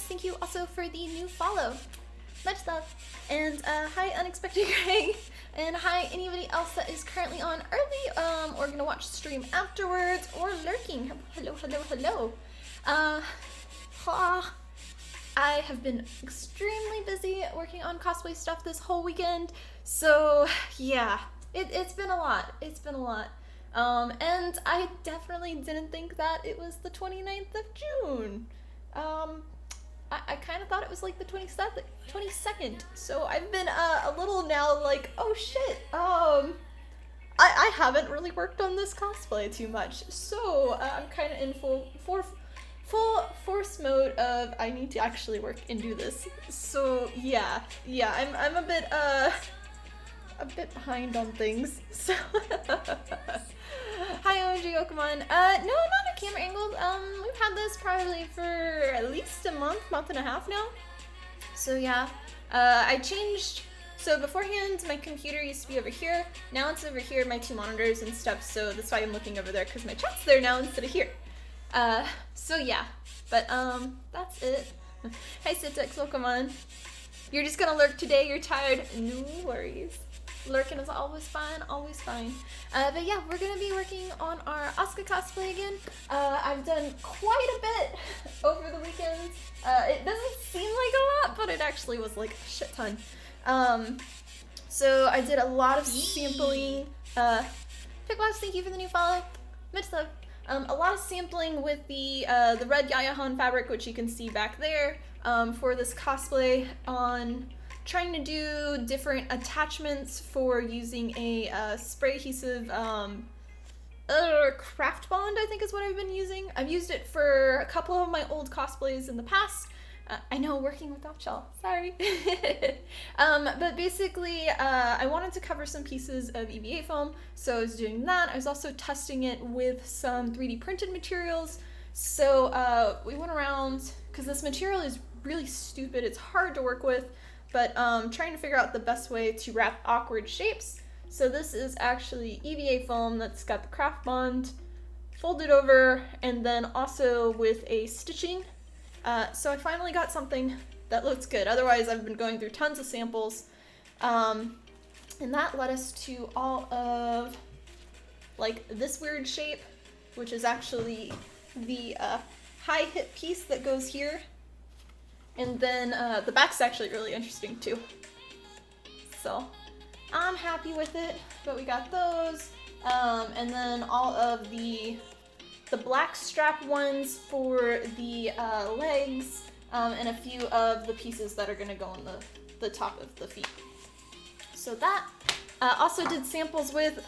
thank you also for the new follow. Much love. And hi Unexpected Greg. And hi anybody else that is currently on early or gonna watch stream afterwards or lurking. Hello, hello, hello. I have been extremely busy working on cosplay stuff this whole weekend. So yeah, it's been a lot. It's been a lot. And I definitely didn't think that it was the 29th of June. I kind of thought it was like the 22nd. So I've been a little now like, oh shit. I haven't really worked on this cosplay too much. So I'm kind of in full force mode of I need to actually work and do this. So yeah, I'm a bit behind on things. So hi OG Okamon. No, I'm not a camera angled. We've had this probably for at least a month and a half now. So yeah, I changed. So beforehand, my computer used to be over here. Now it's over here, my two monitors and stuff. So that's why I'm looking over there, because my chat's there now instead of here. So yeah, but that's it. Hi Sitex, welcome on. You're just gonna lurk today, you're tired. No worries. Lurking is always fine, always fine. But yeah, we're gonna be working on our Asuka cosplay again. I've done quite a bit over the weekend. It doesn't seem like a lot, but it actually was like a shit ton. So I did a lot of sampling. Pickbox, thank you for the new follow. Much love. A lot of sampling with the red Yayahan fabric, which you can see back there, for this cosplay, on trying to do different attachments for using a spray adhesive craft bond, I think is what I've been using. I've used it for a couple of my old cosplays in the past. I know, working without y'all, sorry. But basically, I wanted to cover some pieces of EVA foam, so I was doing that. I was also testing it with some 3D printed materials. So we went around, because this material is really stupid, it's hard to work with, but trying to figure out the best way to wrap awkward shapes. So this is actually EVA foam that's got the craft bond folded over, and then also with a stitching. So I finally got something that looks good. Otherwise, I've been going through tons of samples. And that led us to all of, like, this weird shape, which is actually the high hip piece that goes here. And then the back's actually really interesting, too. So I'm happy with it, but we got those. And then all of the black strap ones for the legs, and a few of the pieces that are gonna go on the top of the feet. So that, also did samples with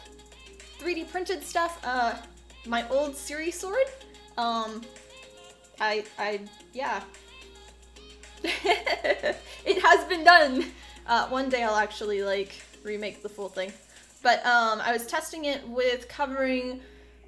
3D printed stuff, my old Siri sword, yeah. It has been done. One day I'll actually, like, remake the full thing. But, I was testing it with covering,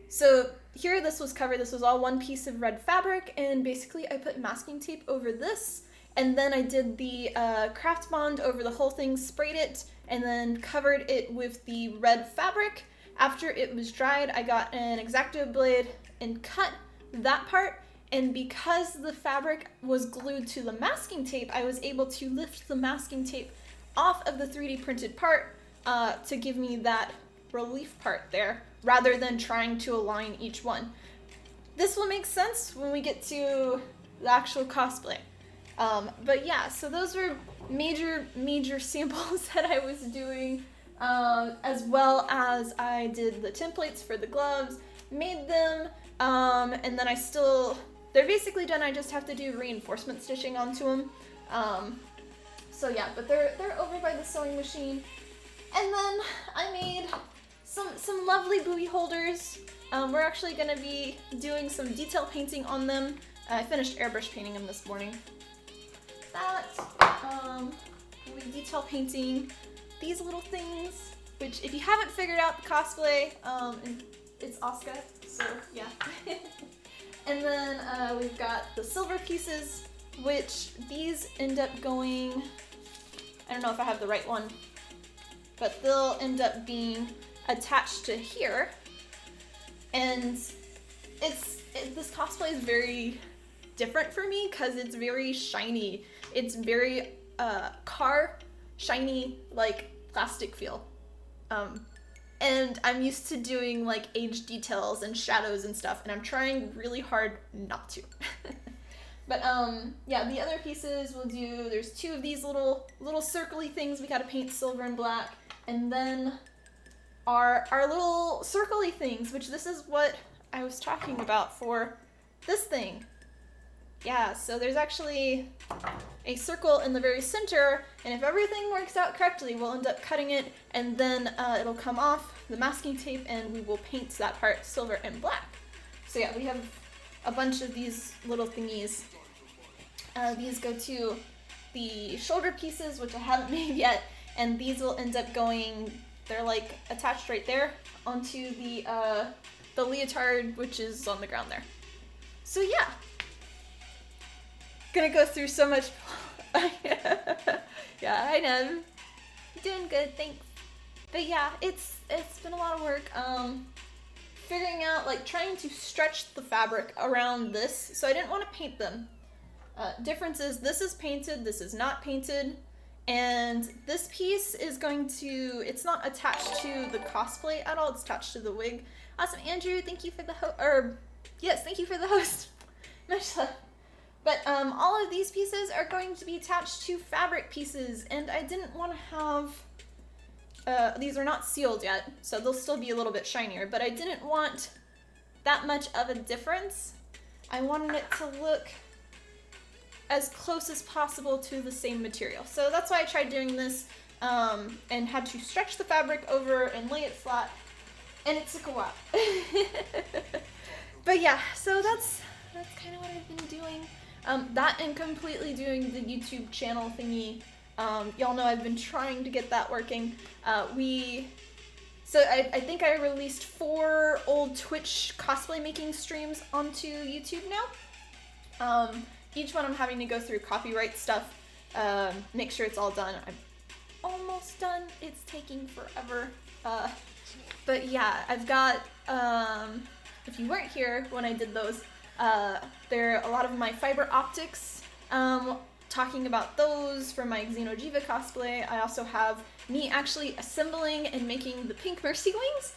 so here this was covered, this was all one piece of red fabric, and basically I put masking tape over this, and then I did the craft bond over the whole thing, sprayed it, and then covered it with the red fabric. After it was dried, I got an X-Acto blade and cut that part, and because the fabric was glued to the masking tape, I was able to lift the masking tape off of the 3D printed part to give me that relief part there, rather than trying to align each one. This will make sense when we get to the actual cosplay. But yeah, so those were major samples that I was doing, as well as I did the templates for the gloves, made them, and then they're basically done. I just have to do reinforcement stitching onto them. So yeah, but they're over by the sewing machine. And then I made some lovely buoy holders. We're actually gonna be doing some detail painting on them. I finished airbrush painting them this morning. We'll be detail painting these little things, which if you haven't figured out the cosplay, it's Asuka, so yeah. And then we've got the silver pieces, which these end up going, I don't know if I have the right one, but they'll end up being attached to here. And this cosplay is very different for me because it's very shiny. It's very car shiny, like plastic feel. And I'm used to doing like age details and shadows and stuff, and I'm trying really hard not to. But yeah, the other pieces we'll do, there's 2 of these little circly things we gotta paint silver and black, and then our little circly things, which this is what I was talking about for this thing. Yeah, so there's actually a circle in the very center, and if everything works out correctly, we'll end up cutting it, and then it'll come off the masking tape, and we will paint that part silver and black. So yeah, we have a bunch of these little thingies. These go to the shoulder pieces, which I haven't made yet, and these will end up going, they're like attached right there onto the leotard, which is on the ground there. So yeah. Gonna go through so much. Yeah, I know. Doing good, thanks. But yeah, it's been a lot of work. Figuring out, like, trying to stretch the fabric around this. So I didn't want to paint them. Difference is this is painted, this is not painted, and this piece is going to, it's not attached to the cosplay at all, it's attached to the wig. Awesome, Andrew, thank you for the yes, thank you for the host. Much love. But all of these pieces are going to be attached to fabric pieces, and I didn't want to have, these are not sealed yet, so they'll still be a little bit shinier, but I didn't want that much of a difference. I wanted it to look as close as possible to the same material. So that's why I tried doing this, and had to stretch the fabric over and lay it flat, and it took a while. But yeah, so that's kind of what I've been doing. That and completely doing the YouTube channel thingy. Y'all know I've been trying to get that working. So I think I released 4 old Twitch cosplay making streams onto YouTube now. Each one I'm having to go through copyright stuff, make sure it's all done. I'm almost done. It's taking forever. But yeah, I've got, if you weren't here when I did those, there are a lot of my fiber optics, talking about those for my Xenojiva cosplay. I also have me actually assembling and making the pink Mercy wings,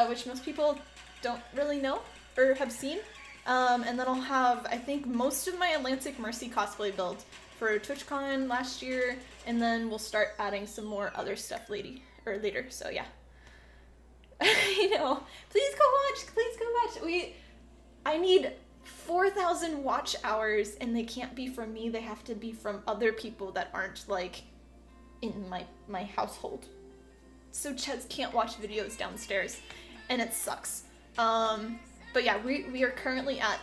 which most people don't really know or have seen. And then I'll have, I think, most of my Atlantic Mercy cosplay build for TwitchCon last year, and then we'll start adding some more other stuff later, so yeah. I know. Please go watch, I need 4,000 watch hours, and they can't be from me, they have to be from other people that aren't, like, in my household. So Chaz can't watch videos downstairs, and it sucks. But yeah, we are currently at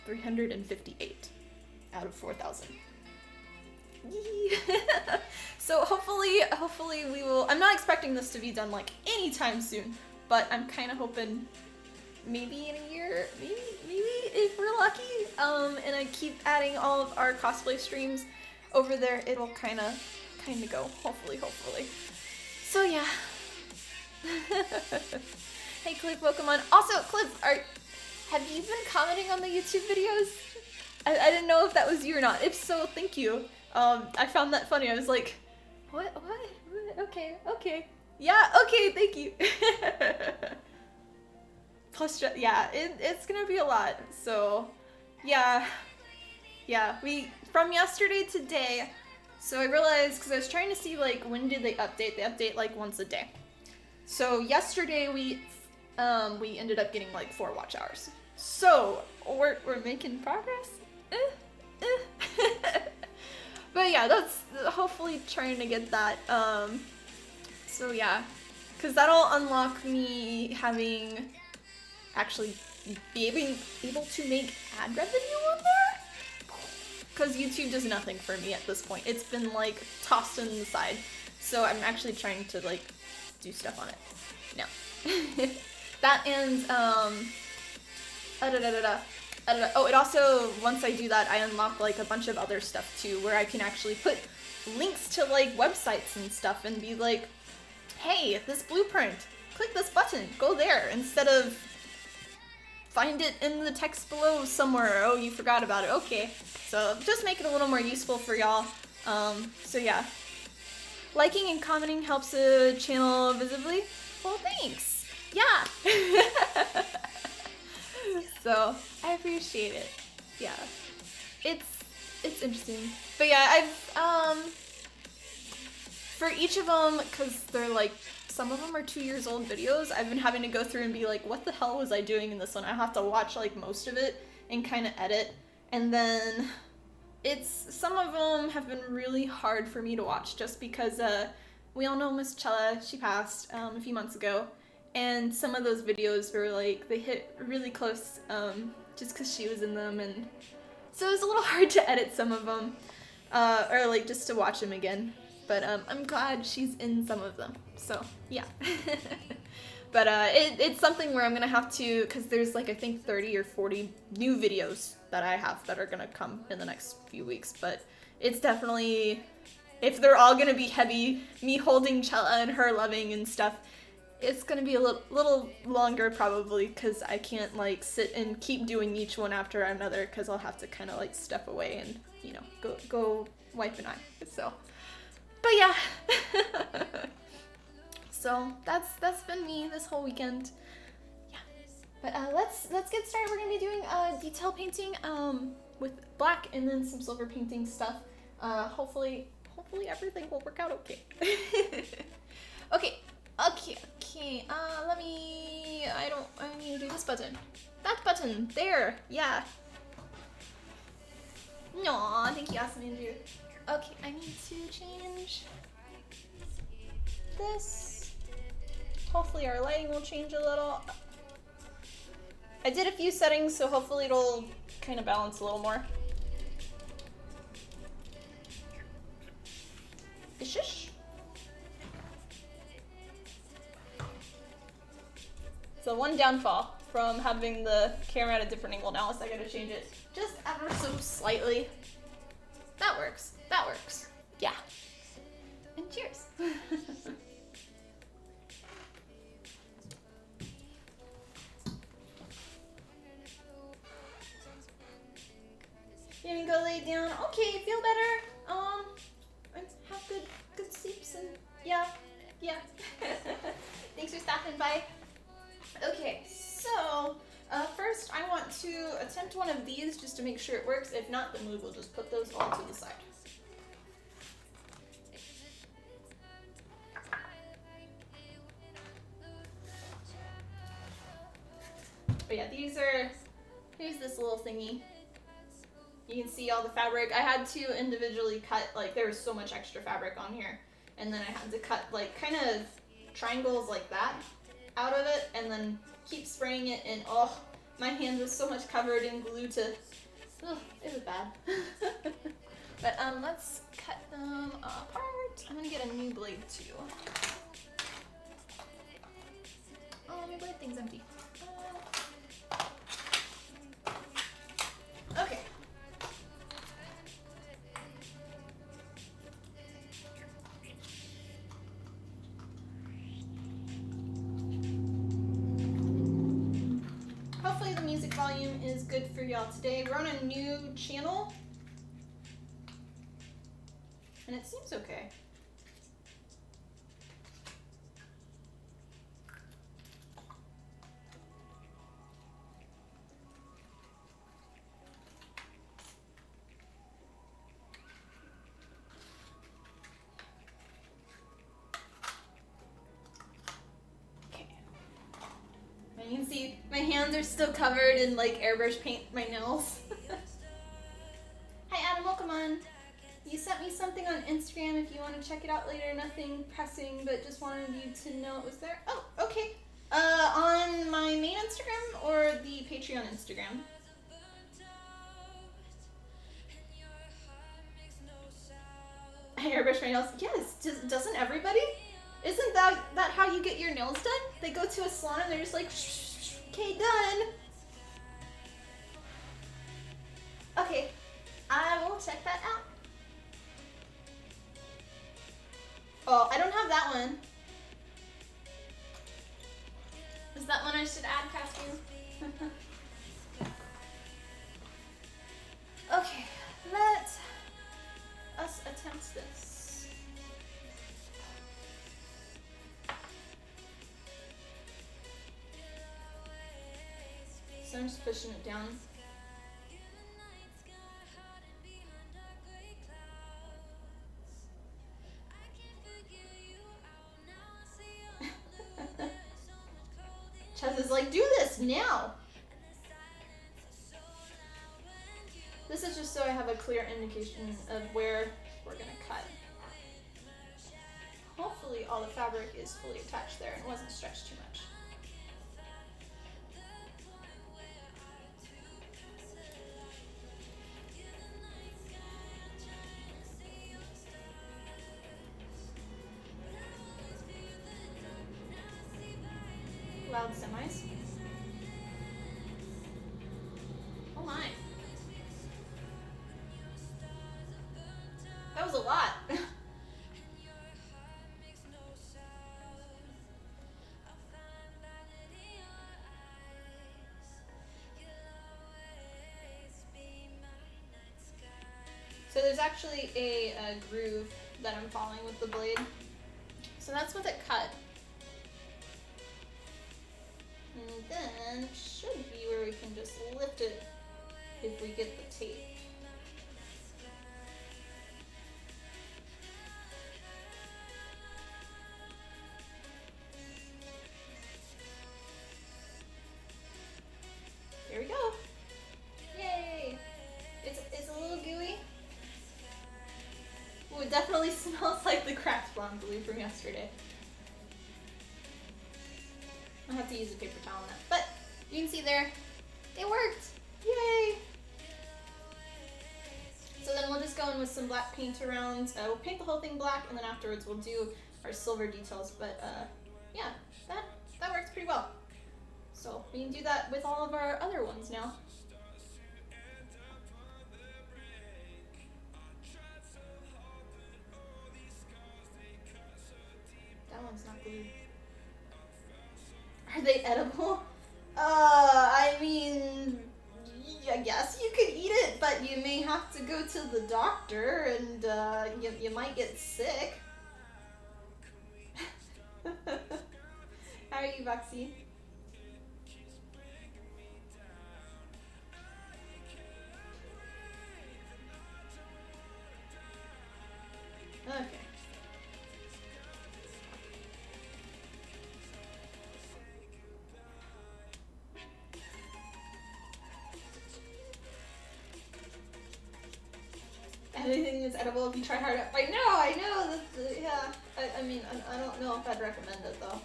358 out of 4,000. So hopefully we will, I'm not expecting this to be done like anytime soon, but I'm kind of hoping maybe in a year, maybe if we're lucky, and I keep adding all of our cosplay streams over there, it'll kind of go, hopefully. So yeah. Hey Cliff, welcome on. Also, Cliff, have you been commenting on the YouTube videos? I didn't know if that was you or not. If so, thank you. I found that funny. I was like, what? Okay. Yeah, okay, thank you. Plus, yeah, it's gonna be a lot. So, yeah, from yesterday to today. So I realized, because I was trying to see, like, when did they update? They update, like, once a day. So yesterday we ended up getting, like, 4 watch hours. So, we're making progress? But yeah, that's hopefully trying to get that. So yeah, because that'll unlock me having actually being able to make ad revenue on there. Because YouTube does nothing for me at this point. It's been like tossed on the side. So I'm actually trying to like do stuff on it now. That and oh, it also, once I do that, I unlock like a bunch of other stuff too, where I can actually put links to like websites and stuff and be like, hey, this blueprint, click this button, go there, instead of find it in the text below somewhere. Oh, you forgot about it. Okay. So just make it a little more useful for y'all. So yeah. Liking and commenting helps the channel visibly. Well, thanks. Yeah. So I appreciate it. Yeah. It's interesting. But yeah, I've for each of them, because they're like, some of them are 2 years old videos, I've been having to go through and be like, what the hell was I doing in this one? I have to watch like most of it and kind of edit. And then some of them have been really hard for me to watch just because we all know Miss Chella, she passed a few months ago. And some of those videos were like, they hit really close just because she was in them. And so it was a little hard to edit some of them or like just to watch them again. But I'm glad she's in some of them, so yeah. But it's something where I'm going to have to, because there's like I think 30 or 40 new videos that I have that are going to come in the next few weeks. But it's definitely, if they're all going to be heavy, me holding Chella and her loving and stuff, it's going to be a little longer probably, because I can't like sit and keep doing each one after another, because I'll have to kind of like step away and, you know, go wipe an eye, so. But yeah, so that's been me this whole weekend. Yeah, but let's get started. We're gonna be doing detail painting with black and then some silver painting stuff. Hopefully everything will work out okay. Okay. I need to do this button. That button there. Yeah. No, thank you, awesome Andrew. Okay, I need to change this. Hopefully our lighting will change a little. I did a few settings, so hopefully it'll kind of balance a little more. Shush. So one downfall from having the camera at a different angle now is I gotta change it just ever so slightly. That works. That works. Yeah. And cheers. You can go lay down. Okay, feel better. And have good sleeps and yeah. Thanks for stopping by. Okay, so first I want to attempt one of these just to make sure it works. If not, then we will just put those all to the side. But yeah, here's this little thingy. You can see all the fabric. I had to individually cut, like there was so much extra fabric on here. And then I had to cut like kind of triangles like that out of it and then keep spraying it, and oh, my hand was so much covered in glue to, oh, it was bad. But let's cut them apart. I'm gonna get a new blade too. Oh, my blade thing's empty. Okay. Hopefully the music volume is good for y'all today. We're on a new channel, and it seems okay. You can see my hands are still covered in like airbrush paint, my nails. Hi Adam, welcome on. You sent me something on Instagram if you want to check it out later. Nothing pressing, but just wanted you to know it was there. Oh, okay. On my main Instagram or the Patreon Instagram? I airbrush my nails. Yes, doesn't everybody? Isn't that how you get your nails done? They go to a salon and they're just like, okay, done. Okay, I will check that out. Oh, I don't have that one. Is that one I should add costume? Okay, let us attempt this. So I'm just pushing it down. Chaz is like, do this now! This is just so I have a clear indication of where we're gonna cut. Hopefully all the fabric is fully attached there and wasn't stretched too much. Loud semis. Oh my. That was a lot. So there's actually a groove that I'm following with the blade. So that's with it cut. And then should be where we can just lift it if we get the tape. There we go. Yay! It's a little gooey. Ooh, it definitely smells like the cracked blonde glue from yesterday. I'll have to use a paper towel on that. But you can see there, it worked! Yay! So then we'll just go in with some black paint around. We'll paint the whole thing black, and then afterwards we'll do our silver details. But yeah, that works pretty well. So we can do that with all of our other ones now. That one's not glued. Are they edible? I mean, I guess you could eat it, but you may have to go to the doctor and you might get sick. How are you, Boxy? Okay. Anything is edible if you try hard. I know. Yeah. I mean, I don't know if I'd recommend it though.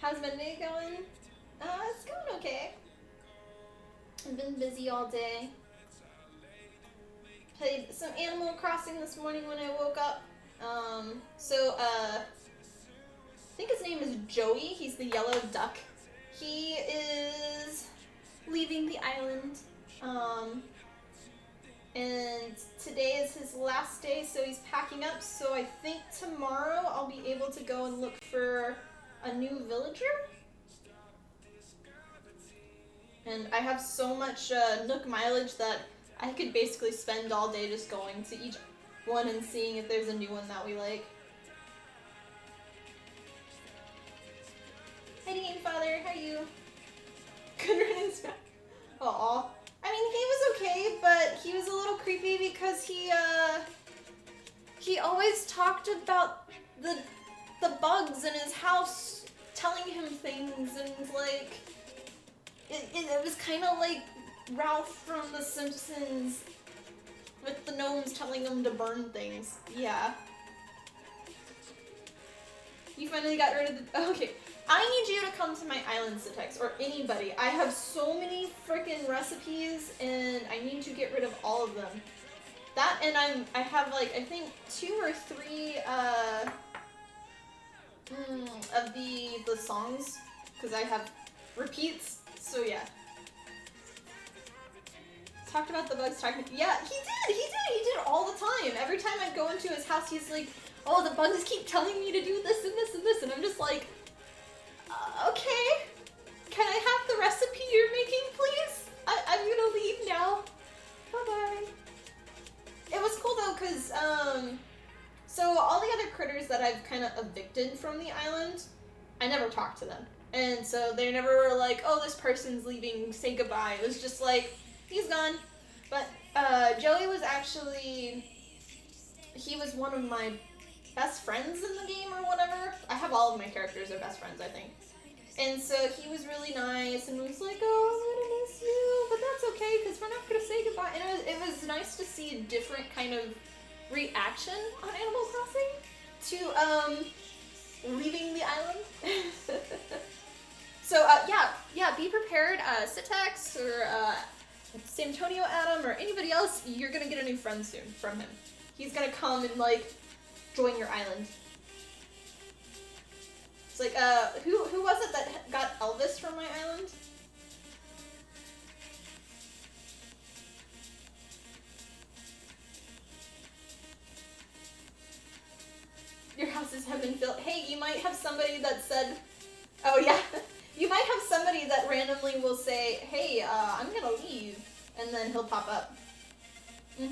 How's my day going? It's going okay. I've been busy all day. Played some Animal Crossing this morning when I woke up. I think his name is Joey. He's the yellow duck. He is leaving the island. And today is his last day, so he's packing up. So I think tomorrow I'll be able to go and look for a new villager. And I have so much Nook mileage that I could basically spend all day just going to each one and seeing if there's a new one that we like. Hi, Game Father. How are you? Good riddance. Aw. I mean, he was okay, but he was a little creepy because he always talked about the bugs in his house telling him things, and like it was kind of like Ralph from The Simpsons with the gnomes telling him to burn things. Yeah. You finally got rid of the... Okay. I need you to come to my island, Citex, or anybody. I have so many freaking recipes, and I need to get rid of all of them. That, and I have like, I think 2 or 3 of the songs, because I have repeats, so yeah. talked about the bugs talking. Yeah, he did all the time. Every time I'd go into his house, he's like, oh, the bugs keep telling me to do this and this and this, and I'm just like, okay, can I have the recipe you're making, please? I'm gonna leave now. Bye-bye. It was cool though, cause, so all the other critters that I've kind of evicted from the island, I never talked to them. And so they never were like, oh, this person's leaving, say goodbye. It was just like, he's gone. But Joey was actually, he was one of my best friends in the game or whatever. I have all of my characters are best friends, I think. And so he was really nice and was like, oh, I'm gonna miss you, but that's okay because we're not gonna say goodbye. And it was nice to see a different kind of reaction on Animal Crossing to leaving the island. So yeah, be prepared. Sitex or Santonio Adam or anybody else, you're gonna get a new friend soon from him. He's gonna come and like join your island. It's like who was it that got Elvis from my island? Your houses have been filled. Hey, you might have somebody that said, oh yeah. You might have somebody that randomly will say, hey, I'm gonna leave, and then he'll pop up. But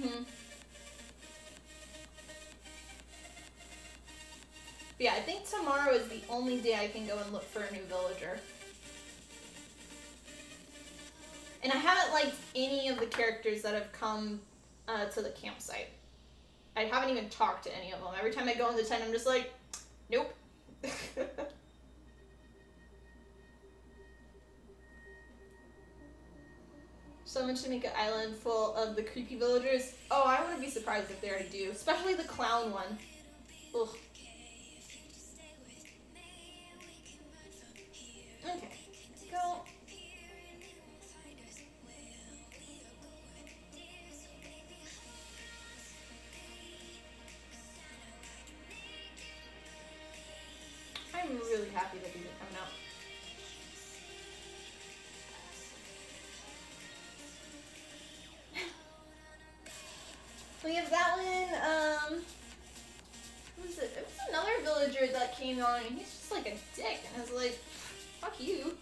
yeah, I think tomorrow is the only day I can go and look for a new villager. And I haven't liked any of the characters that have come to the campsite. I haven't even talked to any of them. Every time I go in the tent, I'm just like, nope. So much to make an island full of the creepy villagers. Oh, I wouldn't be surprised if they already do. Especially the clown one. Ugh. Okay, let's go. I'm really happy that these are coming out. We have that one, what was it? It was another villager that came on and he's just like a dick and I was like, fuck you.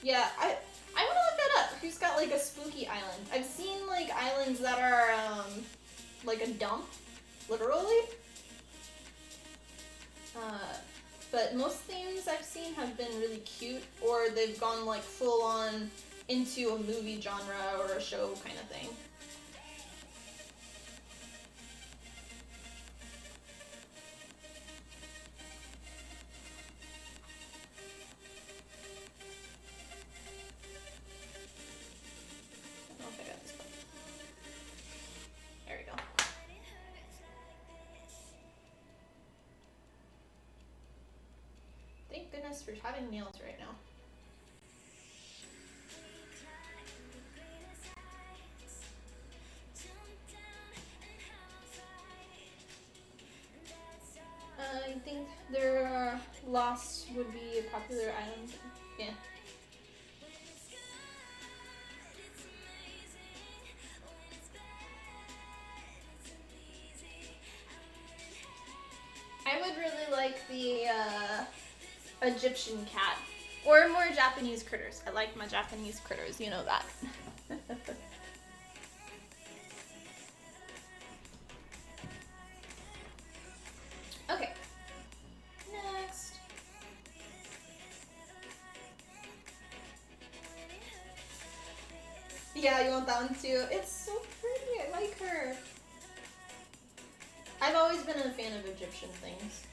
Yeah, I wanna look that up. Who's got like a spooky island? I've seen like islands that are, like a dump, literally. But most themes I've seen have been really cute or they've gone like full on into a movie genre or a show kind of thing. For having nails right now. I think their Lost would be a popular island. Yeah. I would really like the Egyptian cat. Or more Japanese critters. I like my Japanese critters, you know that. Okay. Next. Yeah, you want that one too? It's so pretty. I like her. I've always been a fan of Egyptian things.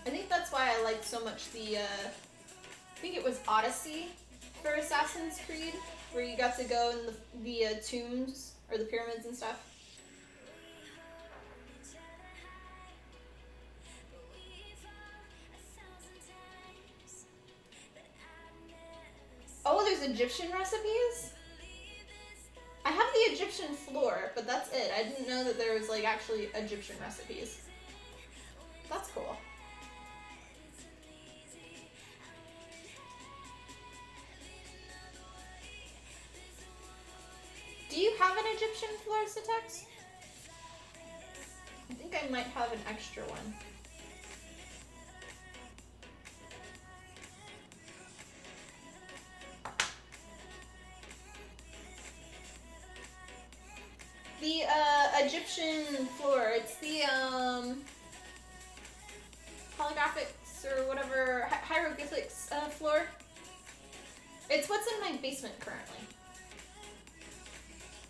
I think that's why I liked so much the, I think it was Odyssey for Assassin's Creed, where you got to go in the tombs, or the pyramids and stuff. Oh, there's Egyptian recipes? I have the Egyptian floor, but that's it. I didn't know that there was, like, actually Egyptian recipes. That's cool. Egyptian Floristitex? I think I might have an extra one. The Egyptian floor, it's the holographics or whatever, hieroglyphics floor. It's what's in my basement currently,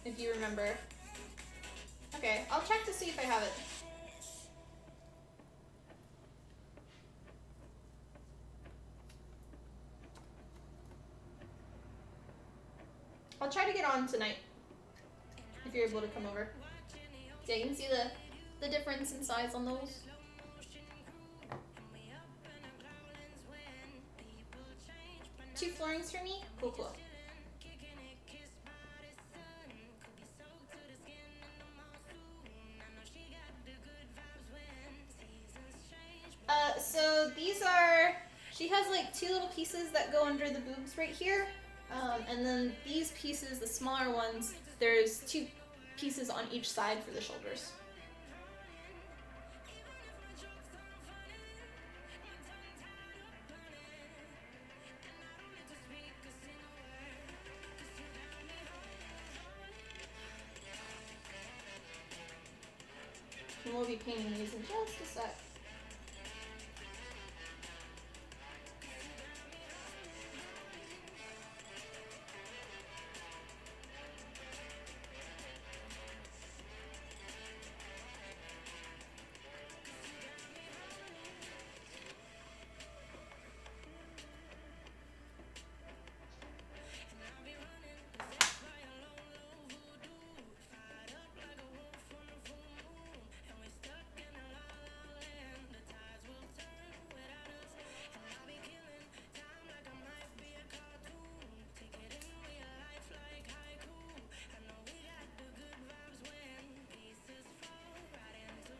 if you remember. Okay, I'll check to see if I have it. I'll try to get on tonight, if you're able to come over. Yeah, you can see the difference in size on those. Two floorings for me? Cool, cool. So these are, she has like two little pieces that go under the boobs right here. And then these pieces, the smaller ones, there's two pieces on each side for the shoulders. And we'll be painting these in just a sec.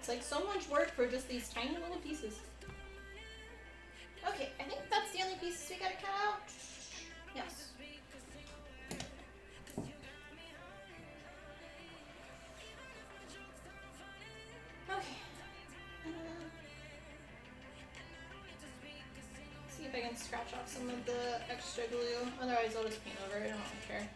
It's like so much work for just these tiny little pieces. Okay, I think that's the only pieces we gotta cut out. Yes. Okay. See if I can scratch off some of the extra glue. Otherwise I'll just paint over it, I don't care.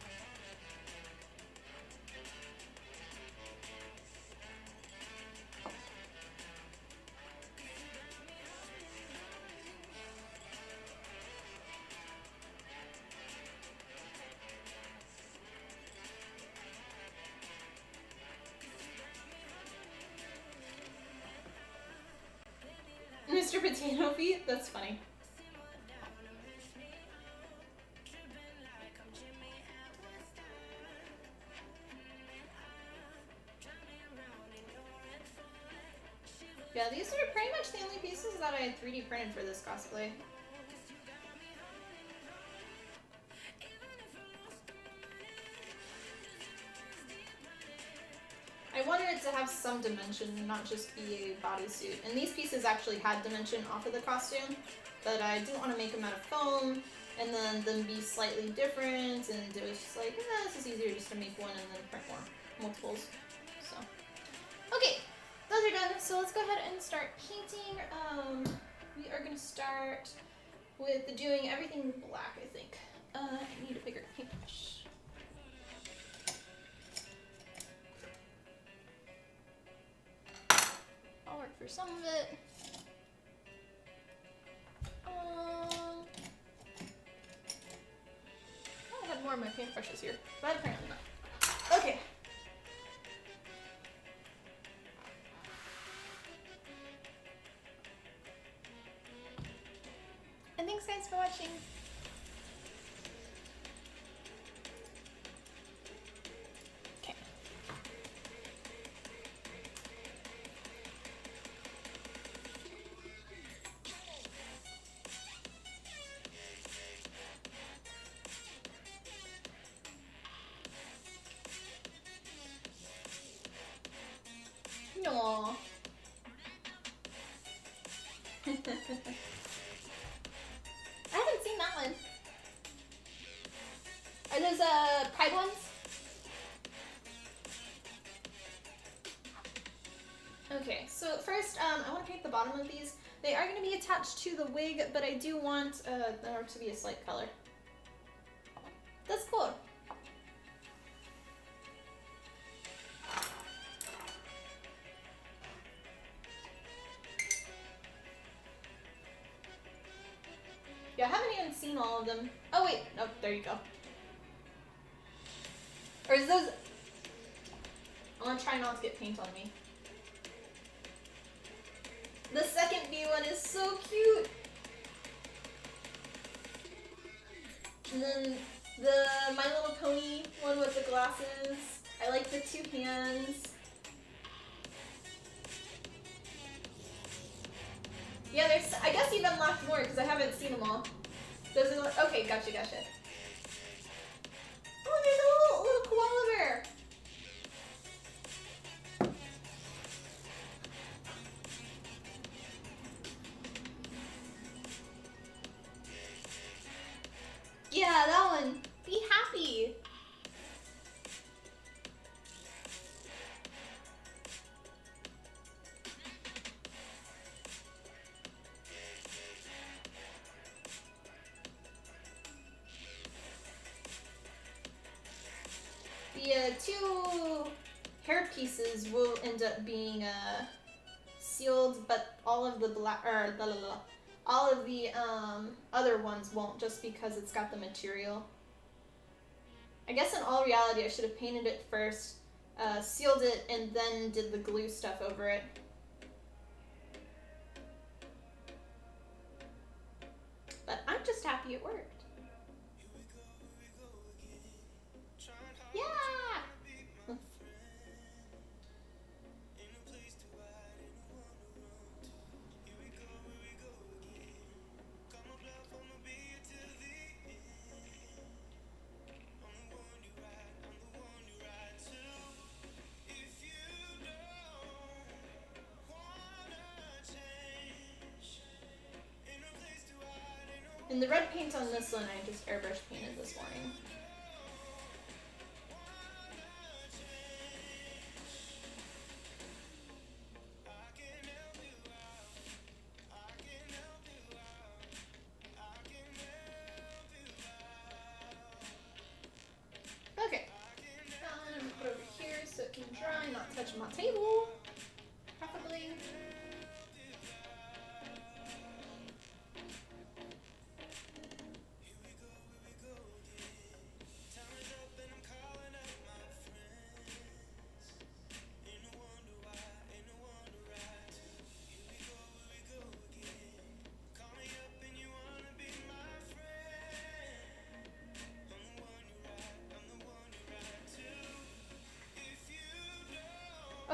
Mr. Potato Feet? That's funny. Yeah, these are pretty much the only pieces that I had 3D printed for this cosplay. I wanted it to have some dimension, not just be a bodysuit. And these pieces actually had dimension off of the costume, but I didn't want to make them out of foam and then them be slightly different, and it was just like, this is easier just to make one and then print more multiples. So, okay, those are done. So let's go ahead and start painting. We are going to start with doing everything black, I think. I need a bigger paintbrush. I'll work for some of it. I had more of my paintbrushes here, but apparently not. Okay. And thanks guys for watching. Okay. No. I haven't seen that one. Are those Pride ones? Okay, so first, I want to paint the bottom of these. They are going to be attached to the wig, but I do want there to be a slight color. That's cool. Yeah, I haven't even seen all of them. Oh wait, oh, there you go. Or is those... I'm gonna try not to get paint on me. The second B one is so cute! And then the My Little Pony one with the glasses. I like the two hands. Yeah, there's, I guess even left more because I haven't seen them all. Those are the, okay, gotcha. Oh, there's a little koala bear. Yeah, that one. Be happy. The two hair pieces will end up being sealed, but all of the black or all of the other ones won't, just because it's got the material. I guess in all reality, I should have painted it first, sealed it, and then did the glue stuff over it. But I'm just happy it worked. Yeah! And the red paint on this one, I just airbrush painted this morning. Okay. I'm gonna put it over here so it can dry, not touch my table. Preferably.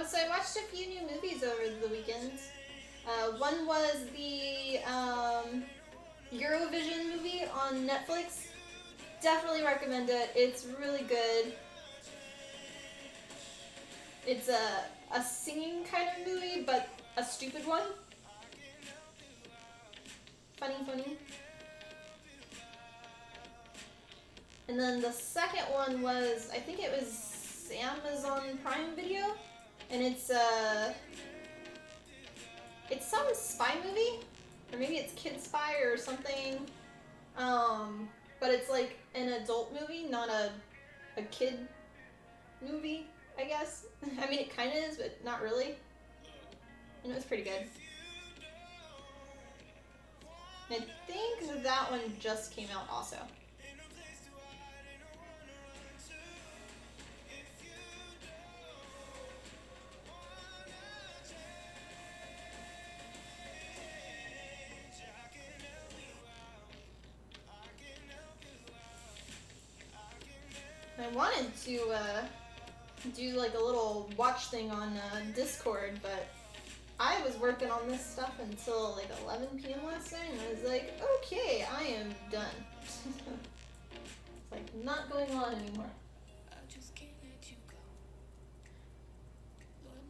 Oh, so I watched a few new movies over the weekend. One was the Eurovision movie on Netflix. Definitely recommend it. It's really good. It's a singing kind of movie, but a stupid one. Funny. And then the second one was, I think it was Amazon Prime Video. And it's some spy movie, or maybe it's Kid Spy or something. But it's like an adult movie, not a kid movie, I guess. I mean, it kind of is, but not really. And it was pretty good. And I think that one just came out also. I wanted to do like a little watch thing on Discord, but I was working on this stuff until like 11 p.m. last night, and I was like, okay, I am done. It's like not going on anymore.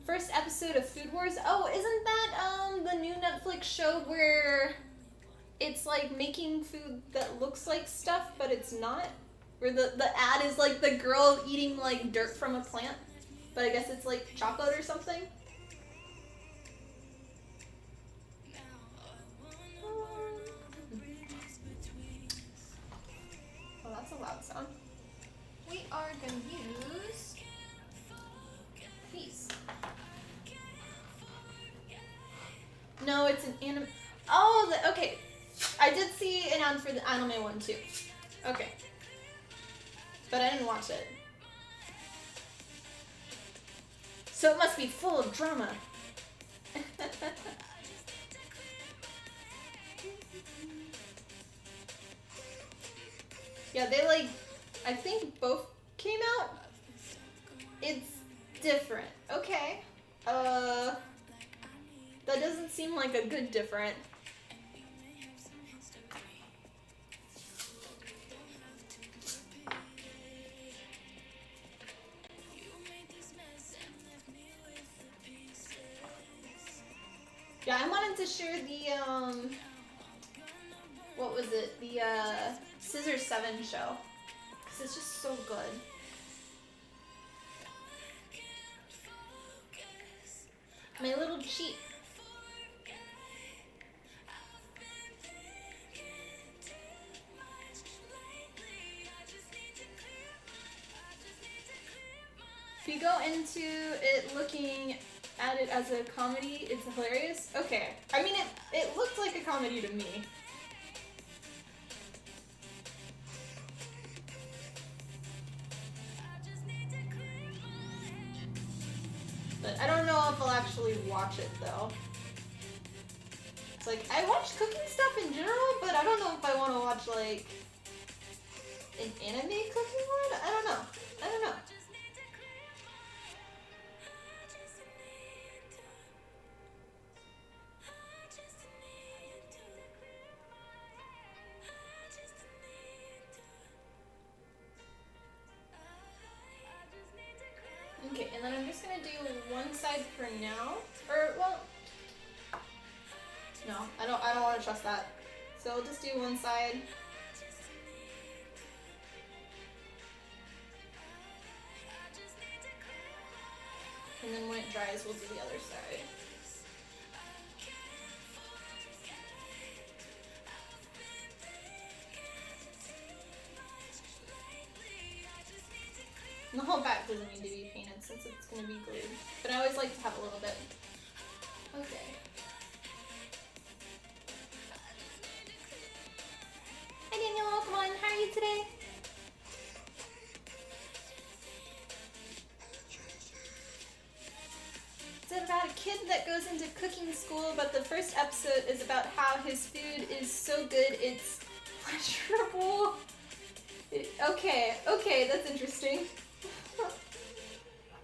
First episode of Food Wars. Oh, isn't that the new Netflix show where it's like making food that looks like stuff, but it's not? Where the ad is like the girl eating like dirt from a plant, but I guess it's like chocolate or something. that's a loud sound. We are gonna use these. No, it's an anime. Oh, okay. I did see an ad for the anime one too. Okay. But I didn't watch it. So it must be full of drama. Yeah, they like, I think both came out. It's different. Okay. That doesn't seem like a good different. Yeah, I wanted to share the, what was it? The, Scissor 7 show. Because it's just so good. My little cheat. If you go into it looking at it as a comedy, it's hilarious. Okay. I mean, it looked like a comedy to me. But I don't know if I'll actually watch it, though. It's like, I watch cooking stuff in general, but I don't know if I want to watch, like, an anime cooking one? I don't know. I don't know. Okay, and then I'm just gonna do one side for now. Or, well, no, I don't want to trust that. So I'll just do one side. And then when it dries, we'll do the other side. And the whole back doesn't need to be painted since it's going to be glued. But I always like to have a little bit. Okay. Hi Daniel, come on, how are you today? It's about a kid that goes into cooking school, but the first episode is about how his food is so good it's pleasurable. Okay, that's interesting.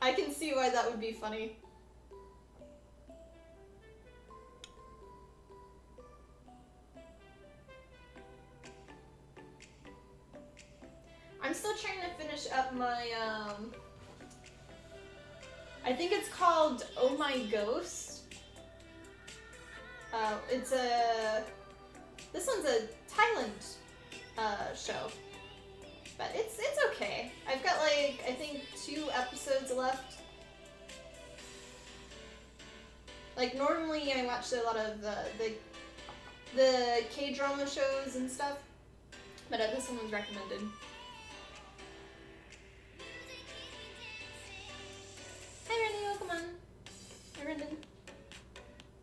I can see why that would be funny. I'm still trying to finish up my, I think it's called Oh My Ghost. This one's a Thailand show. But it's okay. I've got like, I think 2 episodes left. Like normally I watch a lot of the K-drama shows and stuff. But this one was recommended. Hi Randy, come on. Hi Rendon.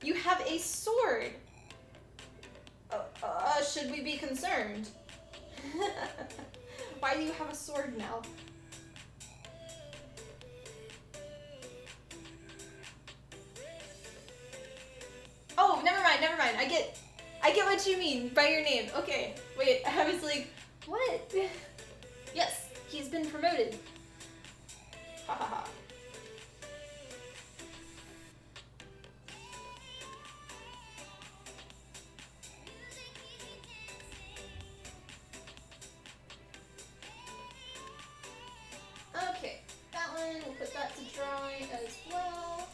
You have a sword! Should we be concerned? Why do you have a sword now? Oh, never mind. I get what you mean by your name. Okay, wait, I was like, what? Yes, he's been promoted. Ha ha ha. Okay, that one, we'll put that to dry as well.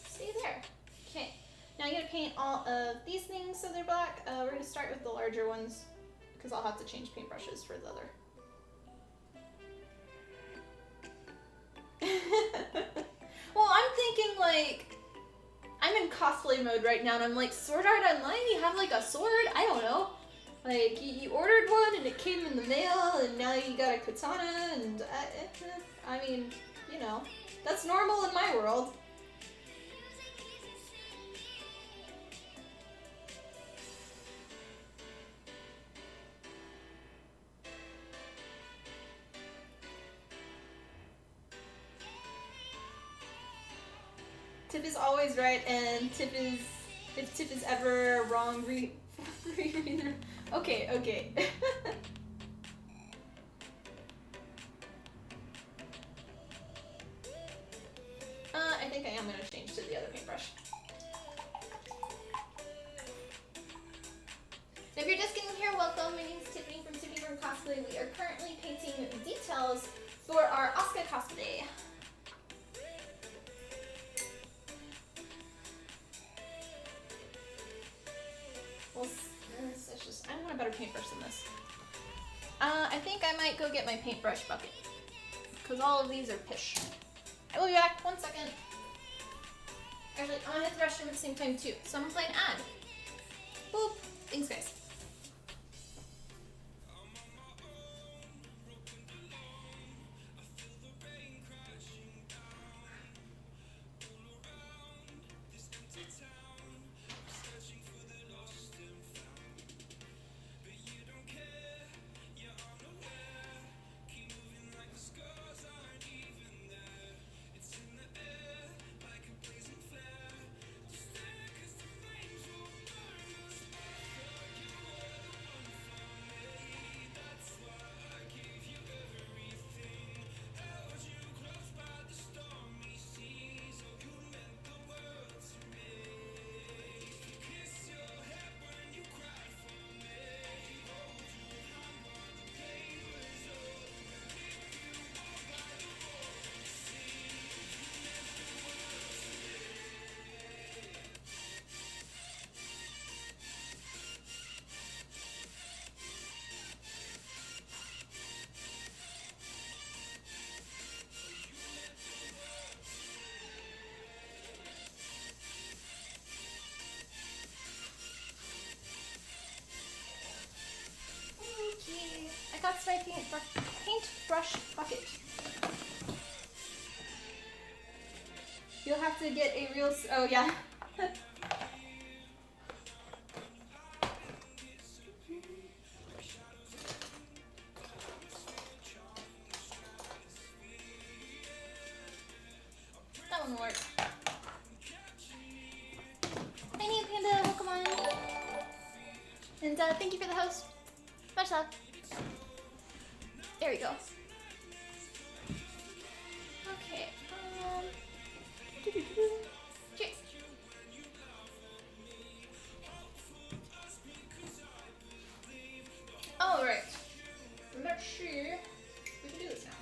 See there. Okay, now I'm gonna paint all of these things so they're black. We're gonna start with the larger ones because I'll have to change paintbrushes for the other. Well, I'm thinking like, I'm in cosplay mode right now and I'm like, Sword Art Online, you have like a sword? I don't know. Like, you ordered one and it came in the mail and now you got a katana and, I mean, you know, that's normal in my world. Tiff is always right, and if Tiff is ever wrong, okay, okay. I think I am gonna change to the other paintbrush. If you're just getting here, welcome. My name is Tiffany from Tiffany from Cosplay. We are currently painting details for our Asuka cosplay. Well, it's just, I want a better paintbrush than this. I think I might go get my paintbrush bucket, because all of these are pish. I will be back, 1 second. Actually, I'm gonna hit the restroom at the same time too, so I'm gonna play an ad. Boop. Thanks, guys. I got my paintbrush bucket. You'll have to get a real, oh yeah. That one worked. Hi Neo Panda, welcome on. And thank you for the host. Much love. There we go. Okay. Cheers. All right. Let's see. We can do this now.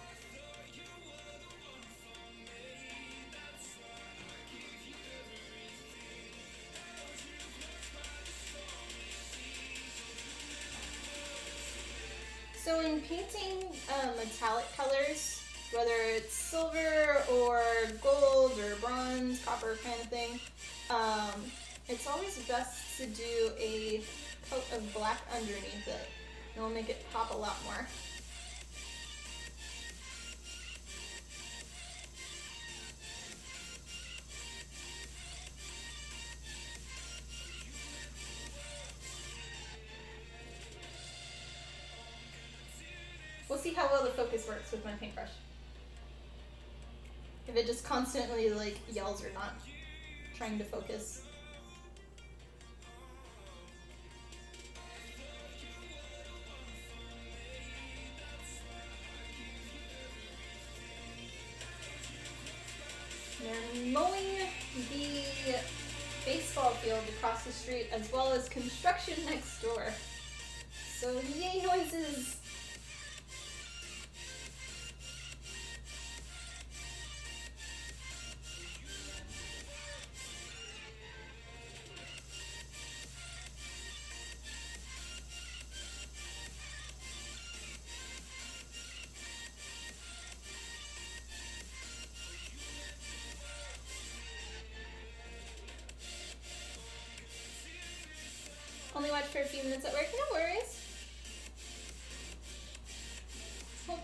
So in painting metallic colors, whether it's silver or gold or bronze, copper kind of thing, it's always best to do a coat of black underneath it. It will make it pop a lot more. We'll see how well the focus works with my paintbrush. If it just constantly like yells or not trying to focus. They're mowing the baseball field across the street as well as construction next door. So yay noises! Only watch for a few minutes at work, no worries.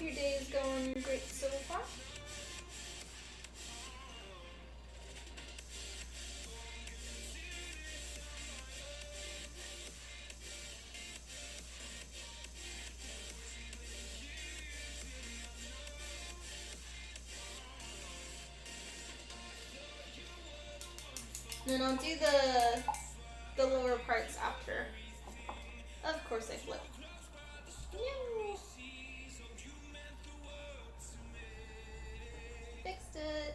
your day is going great so far. And then I'll do the lower parts after. Of course I flip. No. Fixed it.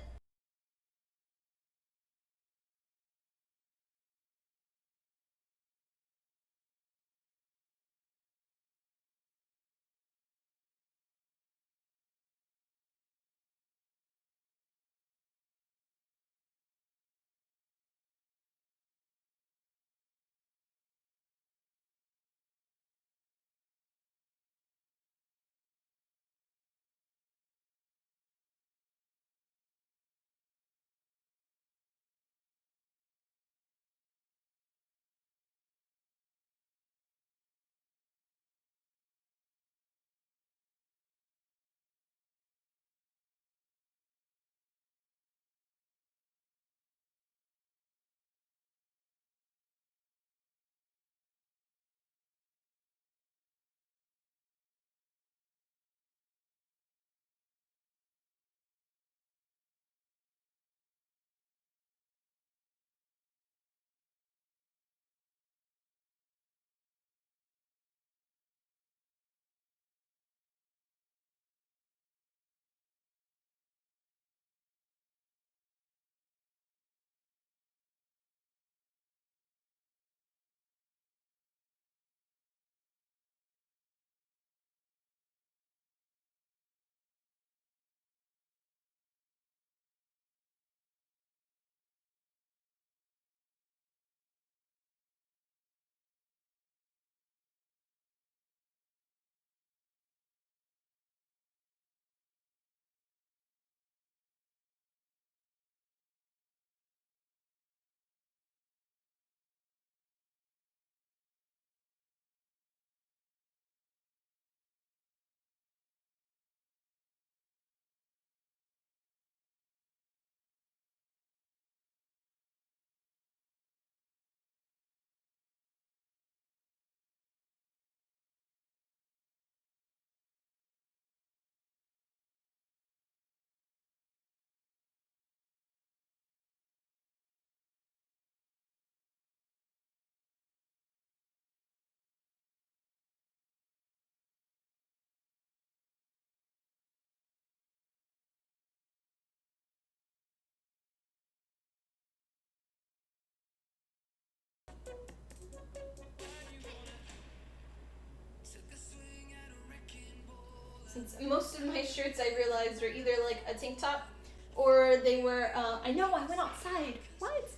Since most of my shirts I realized are either like a tank top or they were, I know I went outside. What?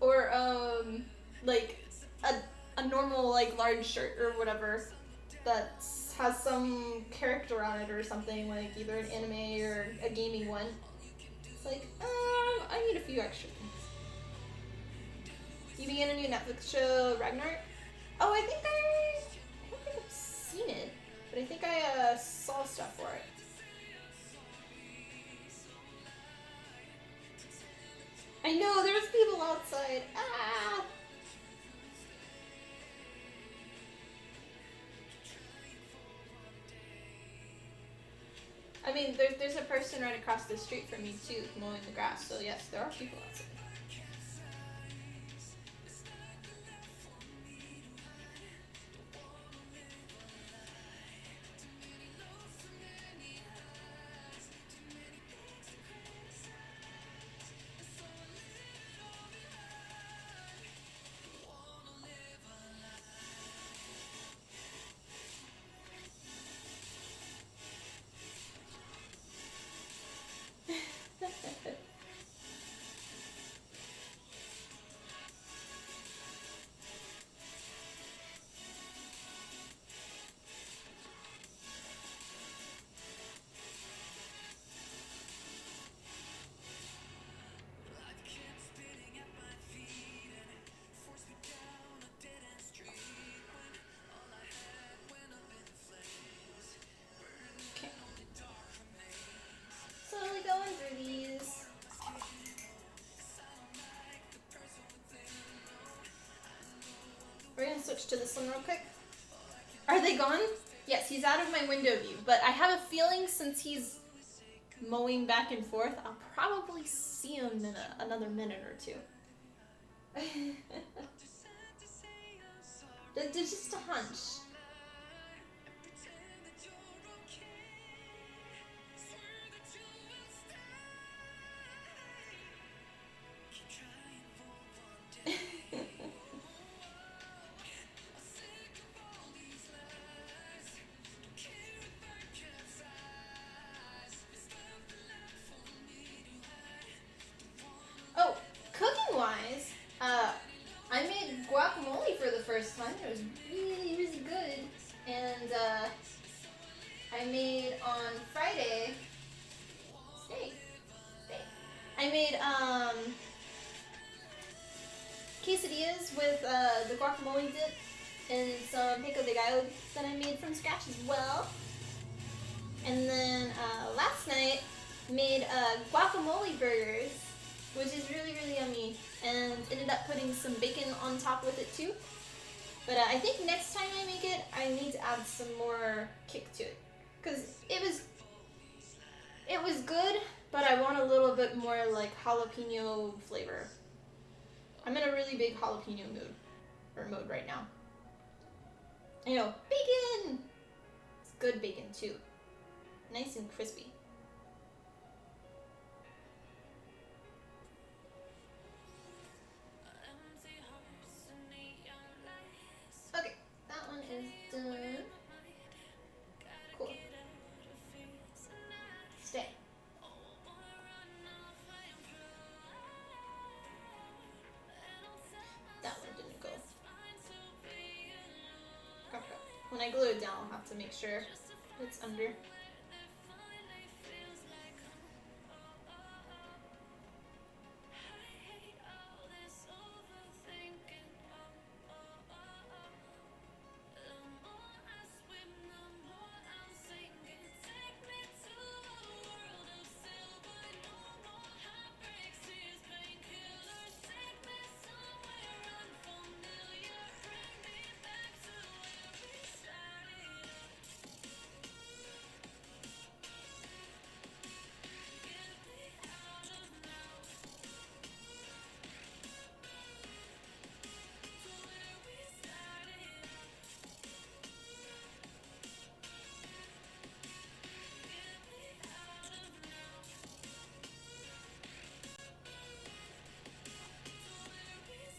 Or, like a normal, like, large shirt or whatever that has some character on it or something, like either an anime or a gaming one. It's like, I need a few extra things. You begin a new Netflix show, Ragnarok? Oh, I don't think I've seen it, but I think I saw stuff for it. I know, there's people outside. Ah! I mean, there's a person right across the street from me too, mowing the grass, so yes, there are people outside. switch to this one real quick. Are they gone? Yes, he's out of my window view, but I have a feeling since he's mowing back and forth, I'll probably see him in another minute or two. Just a hunch. Oh, cooking-wise, I made guacamole for the first time. It was really, really good. And I made on Friday. Steak. I made quesadillas with the guacamole dip and some pico de gallo that I made from scratch as well. And then last night made guacamole burgers, which is really, really yummy, and ended up putting some bacon on top with it too. But I think next time I make it, I need to add some more kick to it, because it was good, but I want a little bit more like jalapeno flavor. I'm in a really big jalapeno mode right now. I know, bacon! It's good bacon too. Nice and crispy. Okay, that one is done. Cool. Stay. That one didn't go. Okay. When I glue it down, I'll have to make sure it's under.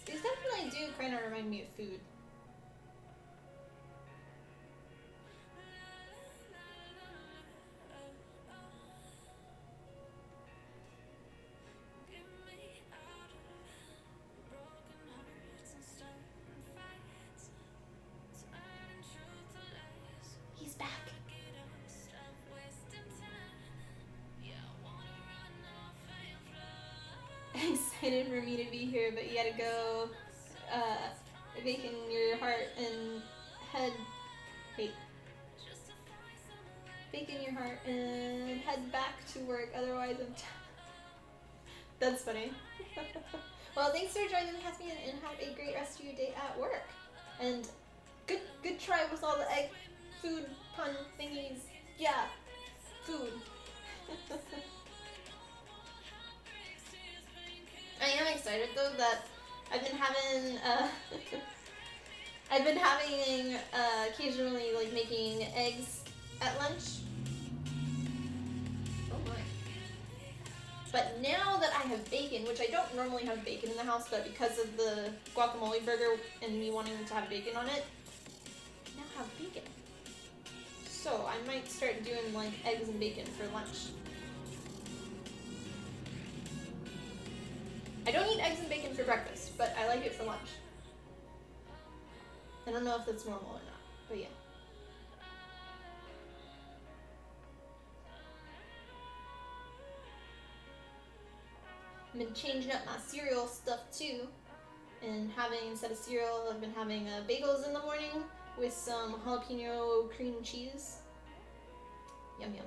These definitely do kind of remind me of food. He's back. Excited for me to be here, but you gotta go awaken your heart and head. Wait. Awaken your heart and head back to work, otherwise I'm That's funny. Well, thanks for joining the Caspian and have a great rest of your day at work. And good try with all the egg food pun thingies. Yeah, food. I am excited though that I've been having occasionally like making eggs at lunch. Oh my. But now that I have bacon, which I don't normally have bacon in the house, but because of the guacamole burger and me wanting to have bacon on it, I now have bacon. So I might start doing like eggs and bacon for lunch. I don't eat eggs and bacon for breakfast, but I like it for lunch. I don't know if that's normal or not, but yeah. I've been changing up my cereal stuff too, and instead of cereal, I've been having bagels in the morning with some jalapeno cream cheese. Yum yum,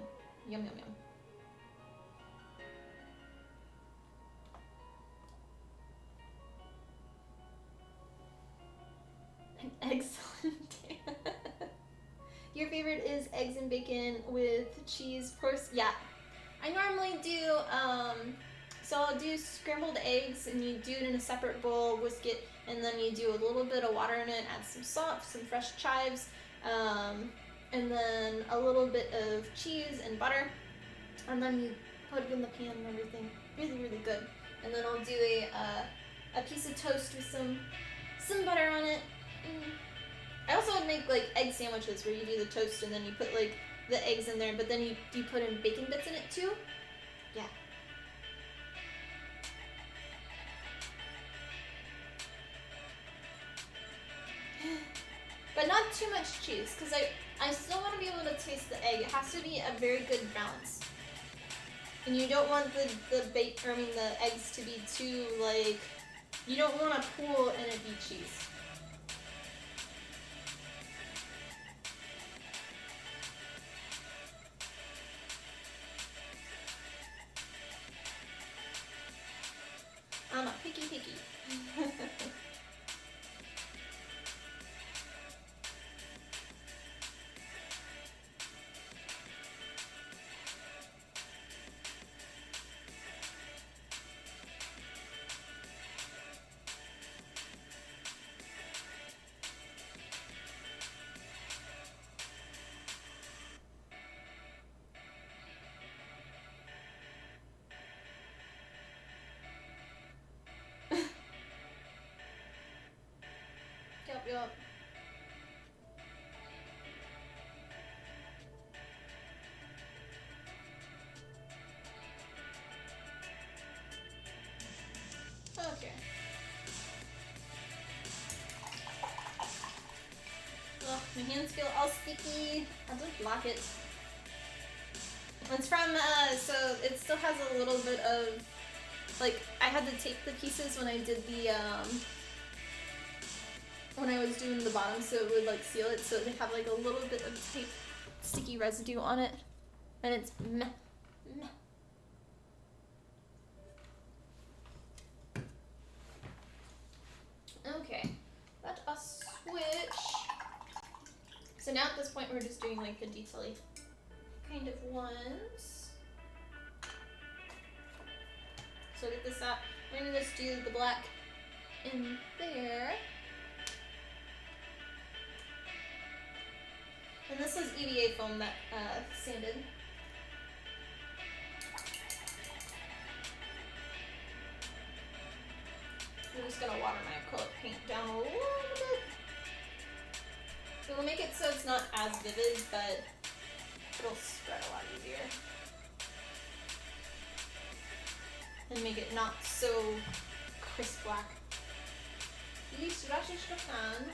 yum yum yum. Eggs favorite is eggs and bacon with cheese. Of course, yeah. I normally do, so I'll do scrambled eggs, and you do it in a separate bowl, whisk it, and then you do a little bit of water in it, add some salt, some fresh chives, and then a little bit of cheese and butter, and then you put it in the pan and everything. Really, really good. And then I'll do a piece of toast with some butter on it. I also would make like egg sandwiches where you do the toast and then you put like the eggs in there, but then you put in bacon bits in it too. Yeah. But not too much cheese, because I still want to be able to taste the egg. It has to be a very good balance. And you don't want the eggs to be too, like, you don't want a pool and it be cheese. I'm a picky. Yup. Okay. Ugh, my hands feel all sticky. I'll just block it. It's from, so it still has a little bit of, like, I had to tape the pieces when I did the, when I was doing the bottom, so it would like seal it, so they have like a little bit of tape sticky residue on it, and it's meh. Okay, let us switch. So now at this point we're just doing like the detail-y kind of ones. So get this out. I'm gonna just do the black in there. And this is EVA foam that sanded. I'm just gonna water my acrylic paint down a little bit. It'll make it so it's not as vivid, but it'll spread a lot easier. And make it not so crisp black. Licht raschig getan.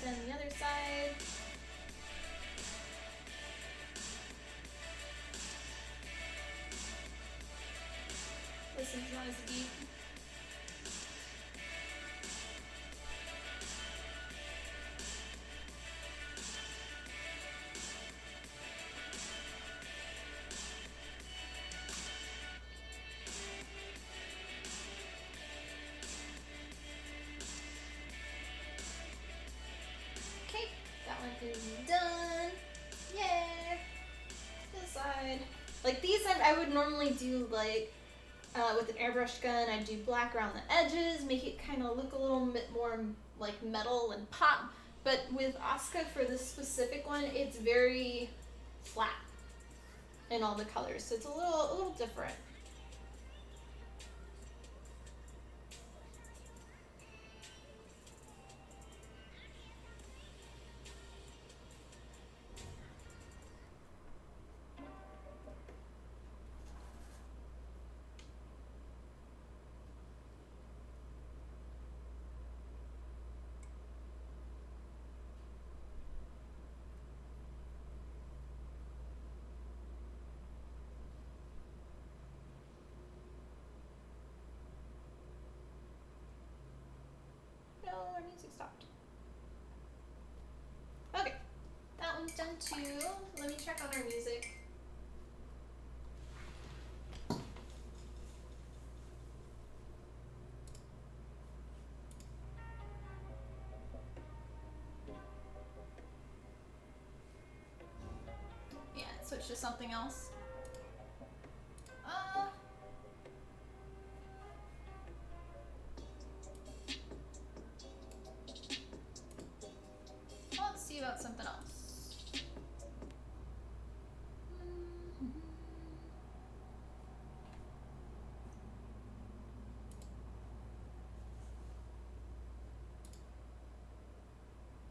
Then the other side. This one's not as deep. Is done. Yay! This side. Like these, I would normally do like with an airbrush gun. I'd do black around the edges, make it kind of look a little bit more like metal and pop. But with Asuka for this specific one, it's very flat in all the colors, so it's a little different. done too. Let me check on our music. Yeah, switch to something else. Let's see about something else.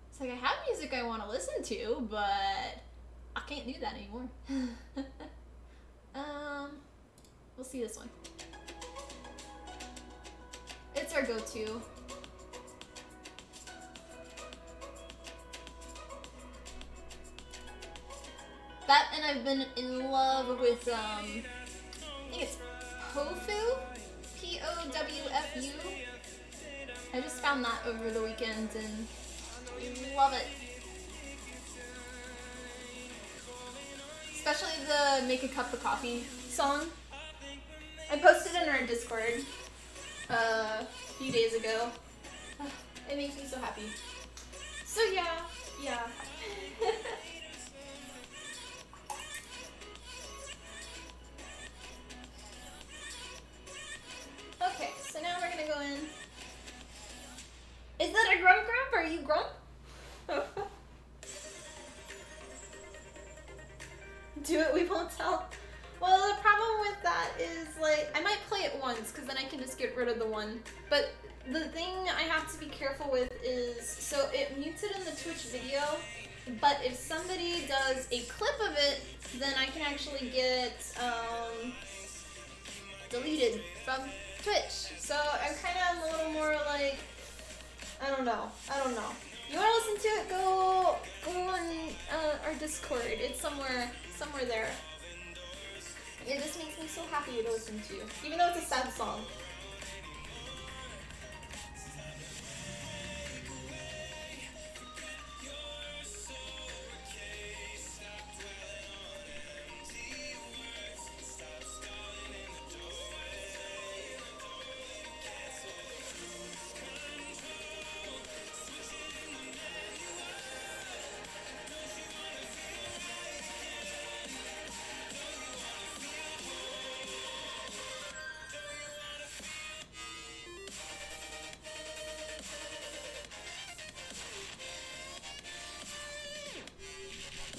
It's like I have music I want to listen to, but I can't do that anymore. We'll see this one. It's our go-to. That, and I've been in love with, I think it's Pofu? P-O-W-F-U. I just found that over the weekend and love it. Especially the Make a Cup of Coffee song. I posted it in our Discord a few days ago. It makes me so happy. So yeah. Okay, so now we're gonna go in. Is that a grump? Are you grump? Do it, we won't tell. Well, the problem with that is, like, I might play it once, because then I can just get rid of the one. But the thing I have to be careful with is, so it mutes it in the Twitch video, but if somebody does a clip of it, then I can actually get deleted from Twitch. So I kind of am a little more like, I don't know. You want to listen to it? Go on our Discord. It's somewhere there. It just makes me so happy to listen to, even though it's a sad song.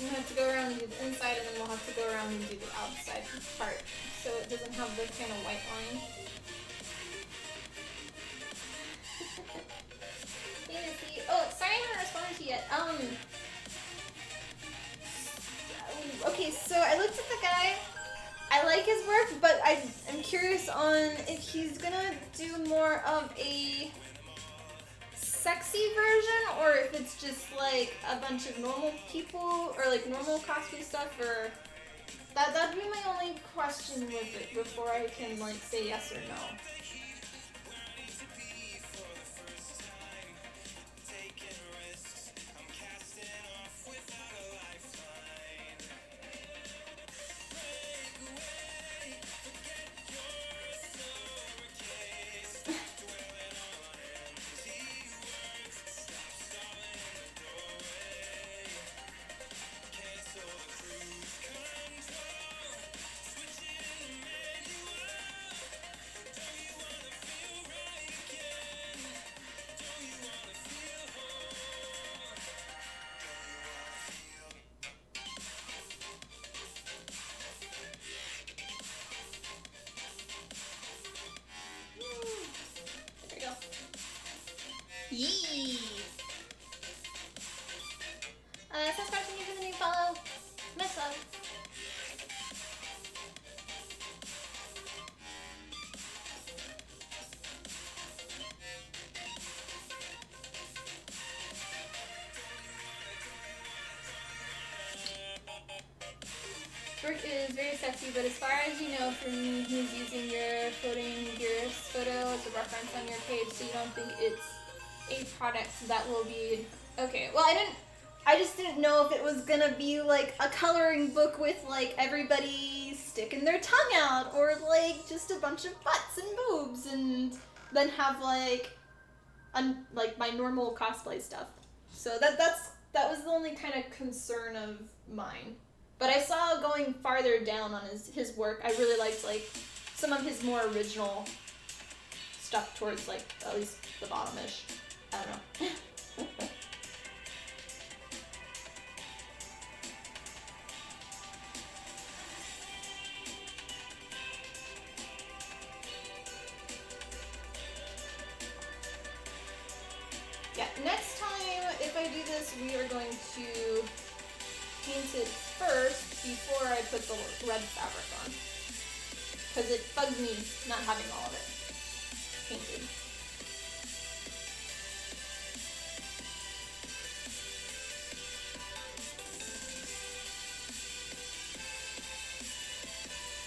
You have to go around and do the inside, and then we'll have to go around and do the outside part, so it doesn't have the kind of white line. Hey, Missy. Oh, sorry I haven't responded to you yet. Okay, so I looked at the guy. I like his work, but I'm curious on if he's gonna do more of a sexy version, or if it's just like a bunch of normal people, or like normal costume stuff, or that'd be my only question with it before I can like say yes or no. Yee! Subscribe to me for the new follow. Miss love. Work is very sexy, but as far as you know, from he's using your floating gears photo as a reference on your page, so you don't think it's a product that will be okay. Well, I just didn't know if it was gonna be like a coloring book with like everybody sticking their tongue out, or like just a bunch of butts and boobs, and then have like like my normal cosplay stuff. So that was the only kind of concern of mine. But I saw going farther down on his work, I really liked like some of his more original stuff towards like at least the bottom-ish. I don't know. Yeah, next time if I do this, we are going to paint it first before I put the red fabric on. Because it bugs me not having all of it painted.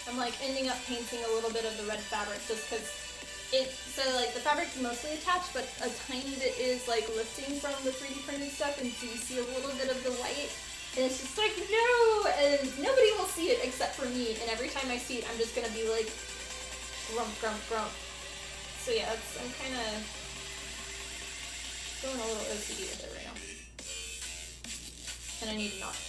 I'm like ending up painting a little bit of the red fabric just because so like the fabric's mostly attached, but a tiny bit is like lifting from the 3D printed stuff, and so you see a little bit of the white, and it's just like, no, and nobody will see it except for me, and every time I see it, I'm just gonna be like, grump, grump, grump. So yeah, I'm kind of going a little OCD with it right now, and I need not.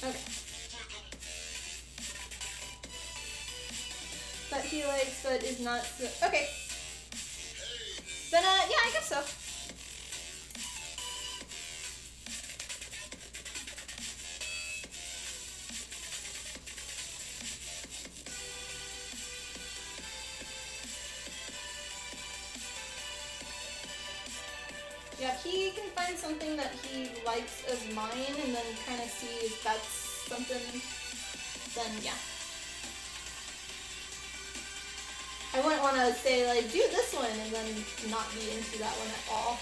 Okay. That he likes, but is not so... Okay. Then, yeah, I guess so. Yeah, if he can find something that he likes of mine and then kind of see if that's something, then yeah. I wouldn't want to say, like, do this one and then not be into that one at all.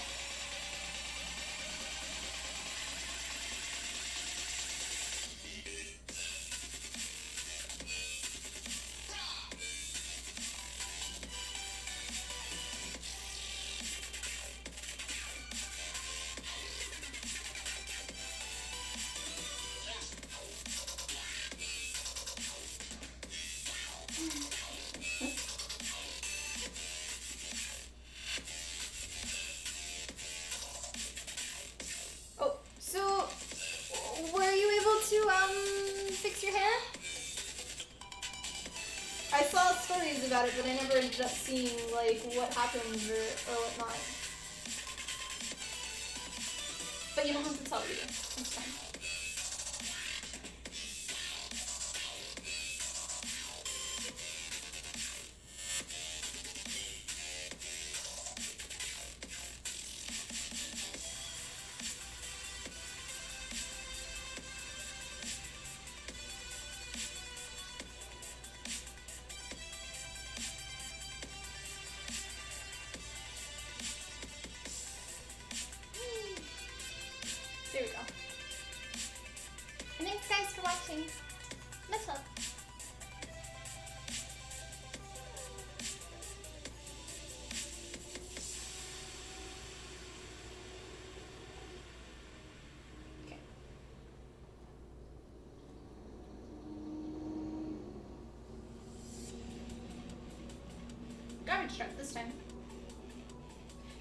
I saw stories about it, but I never ended up seeing, like, what happened or whatnot. But you don't have to tell either. That's fine. There we go. And thanks guys for watching. Much love. Okay. Garbage truck this time.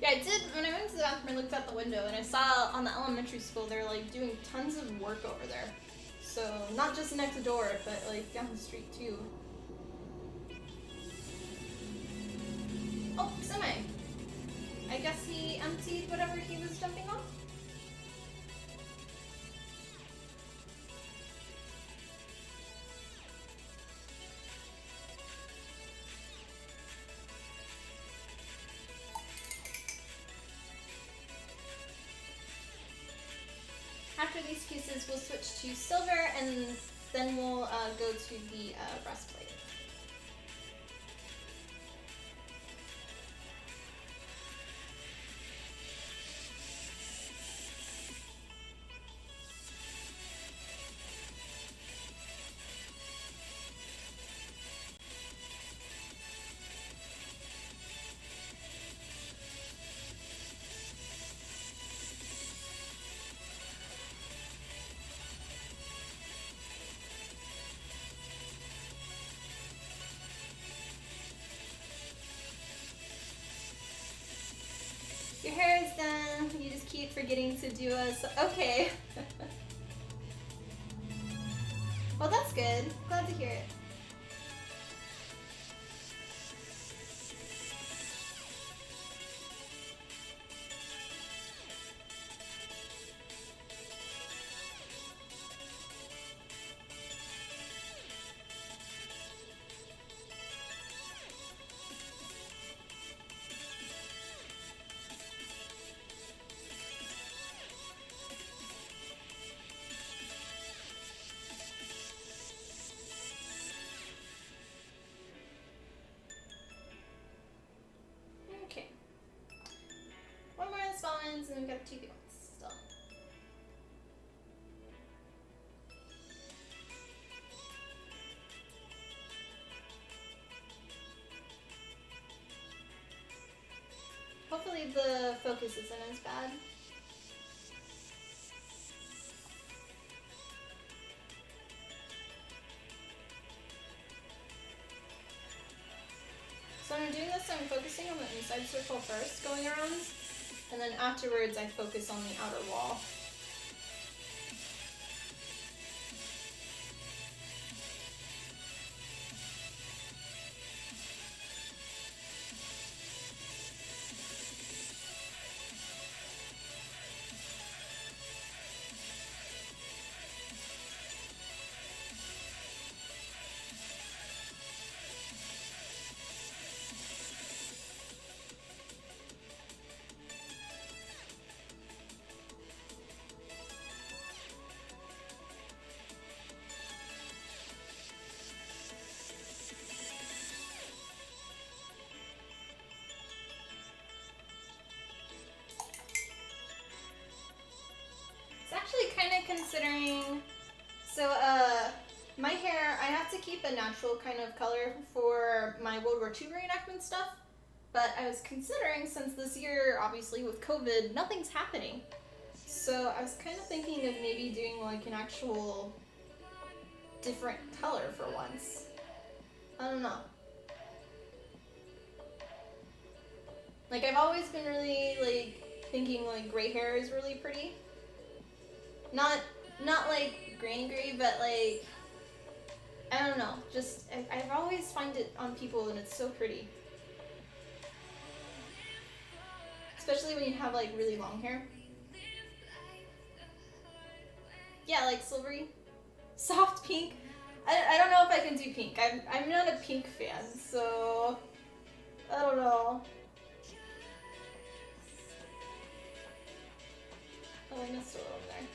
Yeah, I did, when I went to the bathroom, I looked out the window and I saw on the elementary school they're like doing tons of work over there. So, not just next door, but like down the street too. Oh, semi. I guess he emptied whatever he was dumping off. After these pieces, we'll switch to silver, and then we'll go to the breastplate. forgetting to do us. Okay. Well, that's good. Glad to hear it. Okay. One more installments and we've got 2 gauntlets still. Hopefully the focus isn't as bad. So when I'm doing this, I'm focusing on the inside circle first, going around, and then afterwards I focus on the outer wall. Actually kind of considering, so my hair, I have to keep a natural kind of color for my World War II reenactment stuff, but I was considering, since this year, obviously with COVID, nothing's happening, so I was kind of thinking of maybe doing like an actual different color for once. I don't know. Like, I've always been really like thinking like gray hair is really pretty. Not like granny gray, but like, I don't know, just, I've always find it on people and it's so pretty. Especially when you have like really long hair. Yeah, like silvery. Soft pink. I don't know if I can do pink. I'm not a pink fan, so I don't know. Oh, I missed a little there.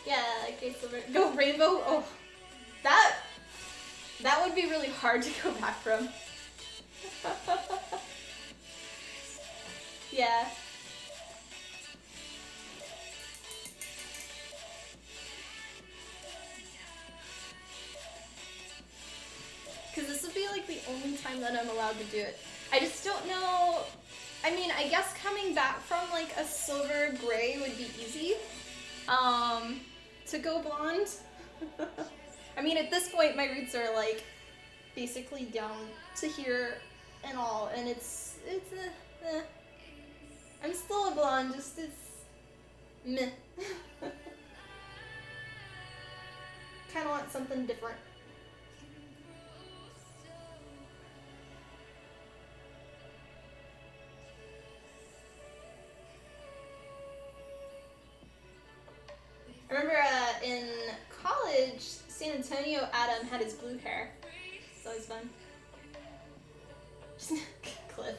Yeah, like silver. Go rainbow. Oh, that would be really hard to go back from. Yeah. Because this would be like the only time that I'm allowed to do it. I just don't know. I mean, I guess coming back from like a silver gray would be easy. To go blonde. I mean, at this point, my roots are like basically down to here and all, and it's I'm still a blonde, just it's meh. Kind of want something different. I remember in college, San Antonio, Adam had his blue hair. It's always fun. Cliff.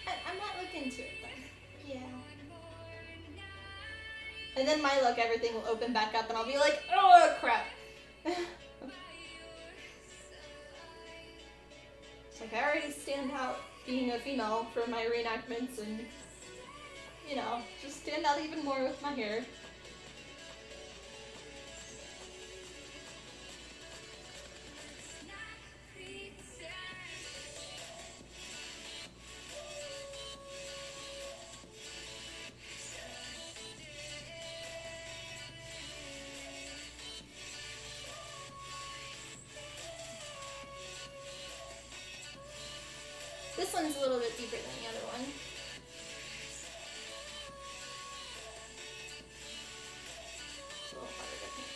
I might look into it then. Yeah. And then my luck, everything will open back up and I'll be like, oh crap. Like, I already stand out being a female for my reenactments and, you know, just stand out even more with my hair. one's a little bit deeper than the other one. It's a little harder to paint.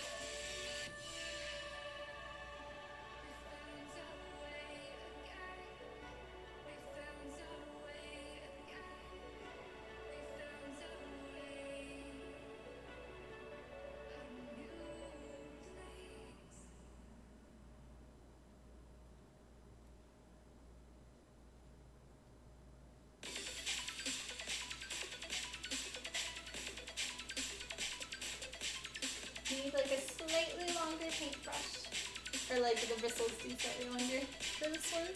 Need like a slightly longer paintbrush. Or like the bristles do slightly longer for this one.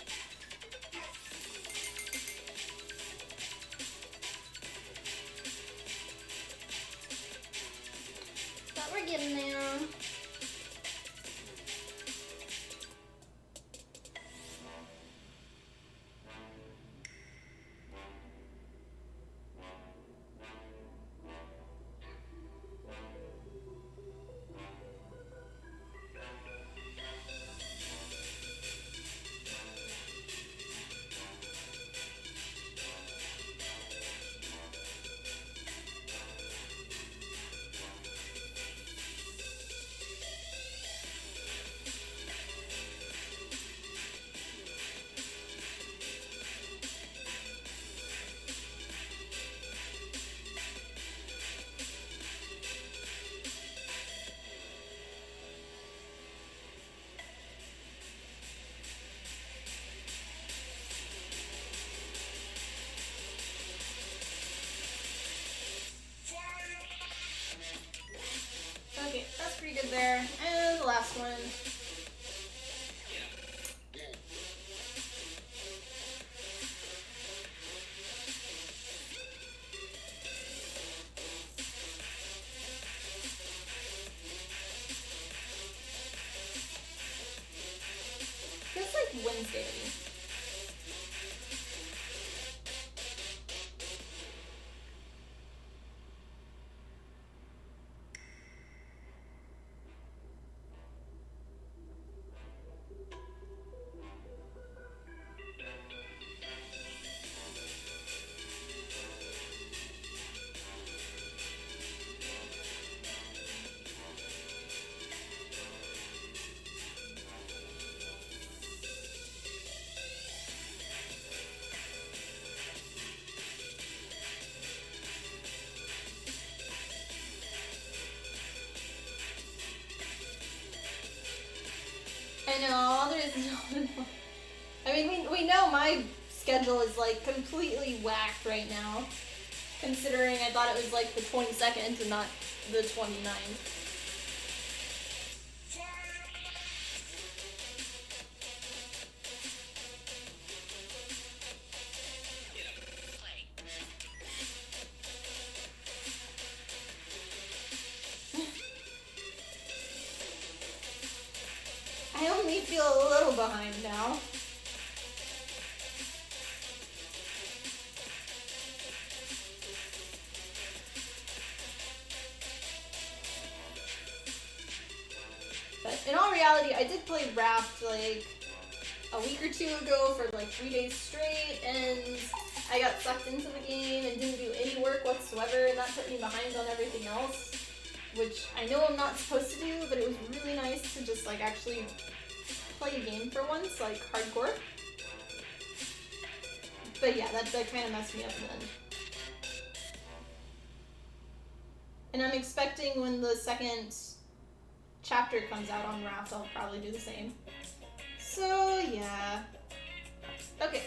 But we're getting there. Okay, that's pretty good there. And the last one. Feels like Wednesday to me. I know, there is no. I mean, we know my schedule is like completely whacked right now, considering I thought it was like the 22nd and not the 29th. I only feel a little behind now. But in all reality, I did play Raft like a week or two ago for like 3 days straight, and I got sucked into the game and didn't do any work whatsoever, and that put me behind on everything else, which I know I'm not supposed to do, but it was really nice to just like actually play a game for once, like hardcore. But yeah, that kind of messed me up in the end. And I'm expecting when the second chapter comes out on Raft, I'll probably do the same. So yeah. Okay.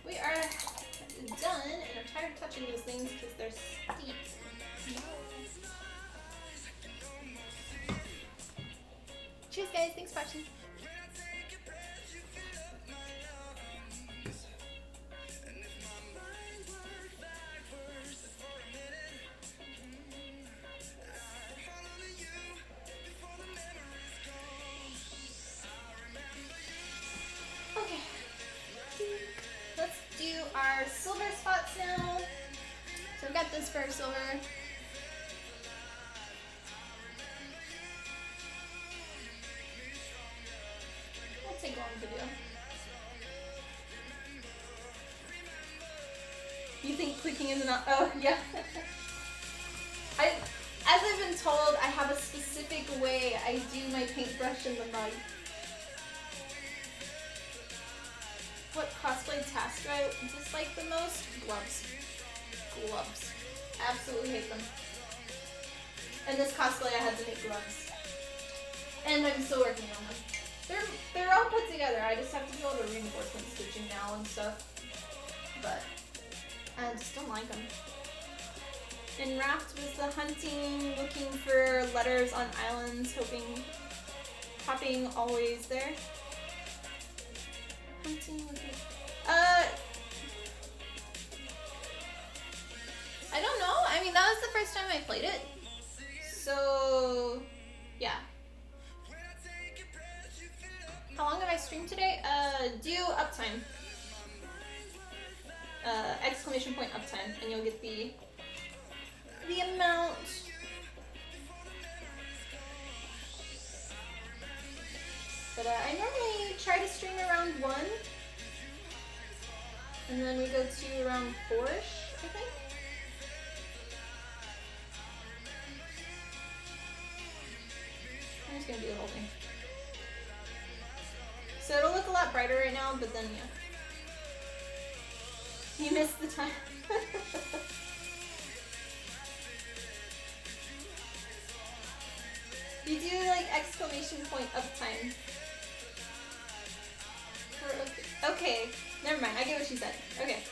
We are done, and I'm tired of touching these things because they're steep. Cheers guys, thanks for watching. Okay. Let's do our silver spots now. So we've got this for our silver. Won't take long to do. You think clicking is not? Oh yeah. As I've been told, I have a specific way I do my paintbrush in the mug. What cosplay task do I dislike the most? Gloves. Gloves. Absolutely hate them. In this cosplay, I had to make gloves, and I'm still working on them. They're all put together. I just have to do all the reinforcement stitching now and stuff. But I just don't like them. In Raft was the hunting, looking for letters on islands, hopping always there. Hunting, looking. I don't know. I mean, that was the first time I played it. So, yeah. How long have I streamed today? Do uptime. Exclamation point uptime, and you'll get the amount. But I normally try to stream around 1, and then we go to around 4-ish, I think. I'm just gonna do the whole thing. So it'll look a lot brighter right now, but then yeah. You missed the time. You do like exclamation point uptime. Okay, never mind. I get what she said. Okay.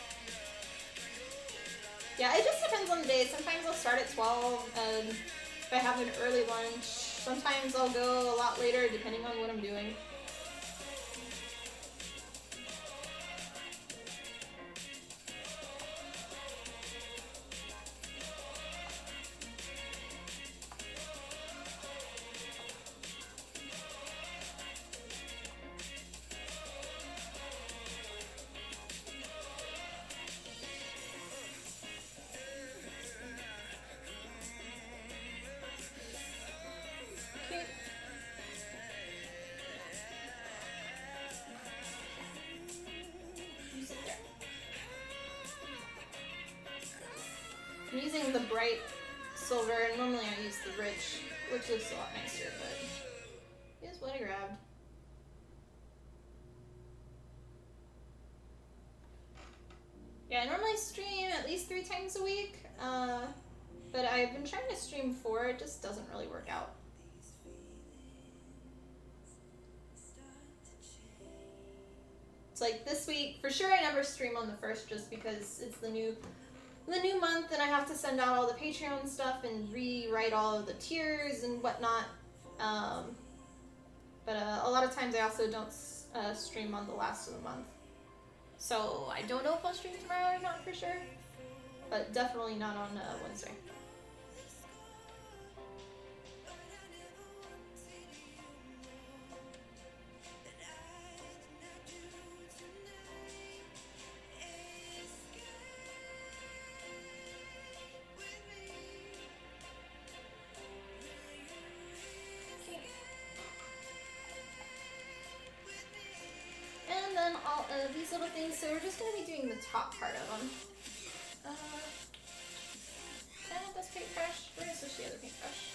Yeah, it just depends on the day. Sometimes I'll start at 12, and if I have an early lunch, sometimes I'll go a lot later depending on what I'm doing. I'm using the bright silver, and normally I use the rich, which looks a lot nicer, but here's what I grabbed. Yeah, I normally stream at least 3 times a week, but I've been trying to stream 4, it just doesn't really work out. It's like this week, for sure I never stream on the 1st just because it's the new month, and I have to send out all the Patreon stuff and rewrite all of the tiers and whatnot. But a lot of times I also don't stream on the last of the month. So I don't know if I'll stream tomorrow or not for sure, but definitely not on Wednesday. These little things, so we're just going to be doing the top part of them. Can I have this paintbrush? Where is the other paintbrush?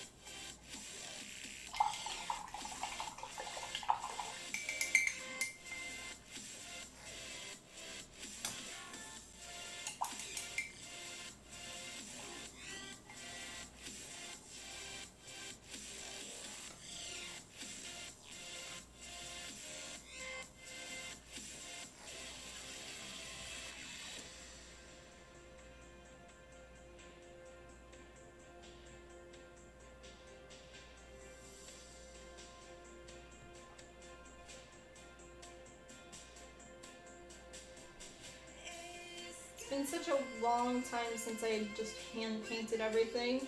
It's been such a long time since I just hand painted everything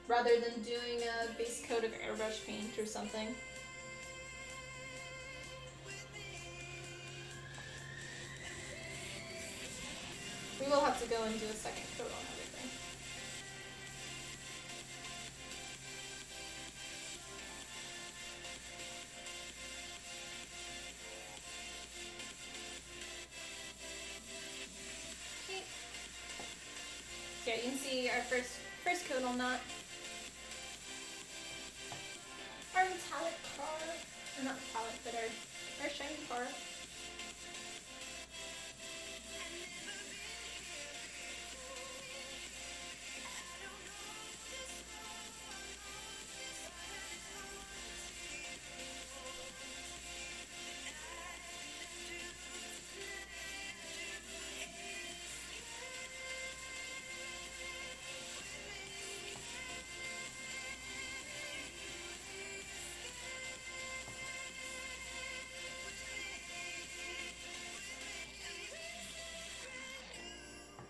rather than doing a base coat of airbrush paint or something. We will have to go and do a second coat on everything. Yeah, you can see our first coat on that. Our metallic car, or not metallic, but our shiny car.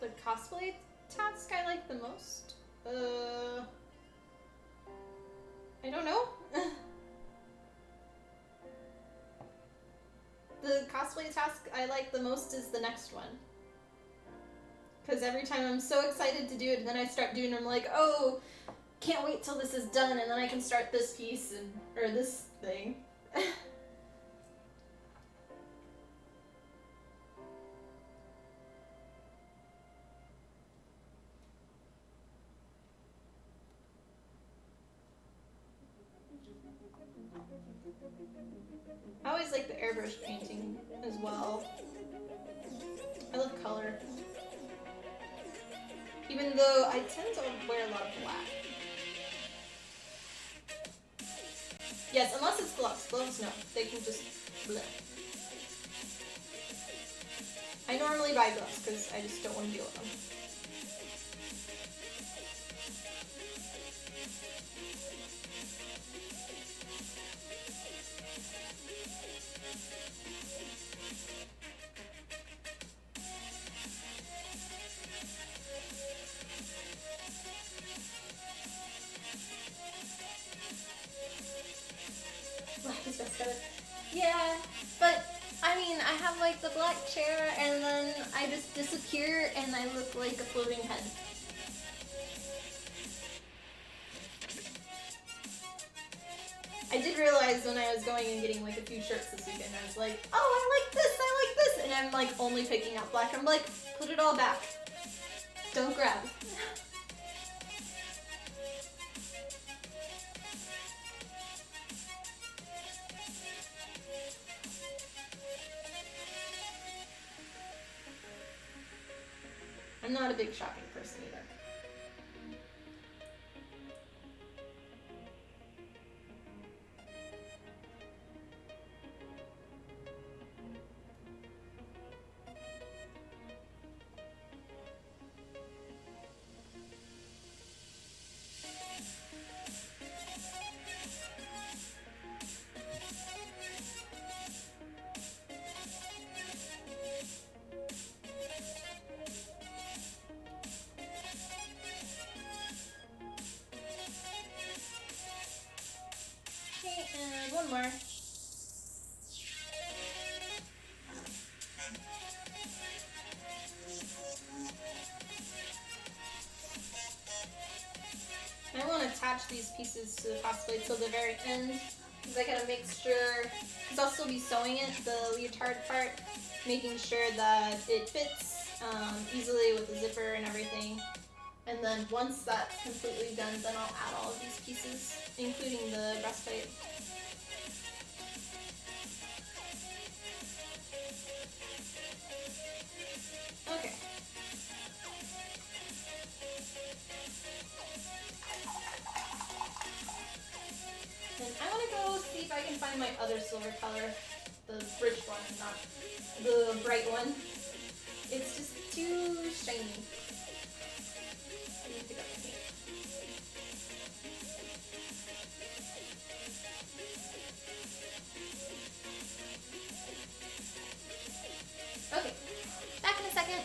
The cosplay task I like the most? I don't know. The cosplay task I like the most is the next one. Because every time I'm so excited to do it, and then I start doing it, I'm like, oh, can't wait till this is done, and then I can start this piece, or this thing. I always like the airbrush painting as well. I love color. Even though I tend to wear a lot of black. Yes, unless it's gloves. Gloves, no. They can just bleh. I normally buy gloves because I just don't want to deal with them. Yeah, but I mean, I have like the black chair and then I just disappear and I look like a floating head. I did realize when I was going and getting like a few shirts this weekend, I was like, oh, I like this, and I'm like only picking out black. I'm like, put it all back. Don't grab. I'm not a big shopping person either. One more. I won't attach these pieces to the cosplay till the very end because I gotta make sure, because I'll still be sewing it, the leotard part, making sure that it fits easily with the zipper and everything. And then once that's completely done, then I'll add all of these pieces, including the breastplate. Okay. And I want to go see if I can find my other silver color, the rich one, not the bright one. It's just too shiny. I need to pick up the paint. Okay, back in a second.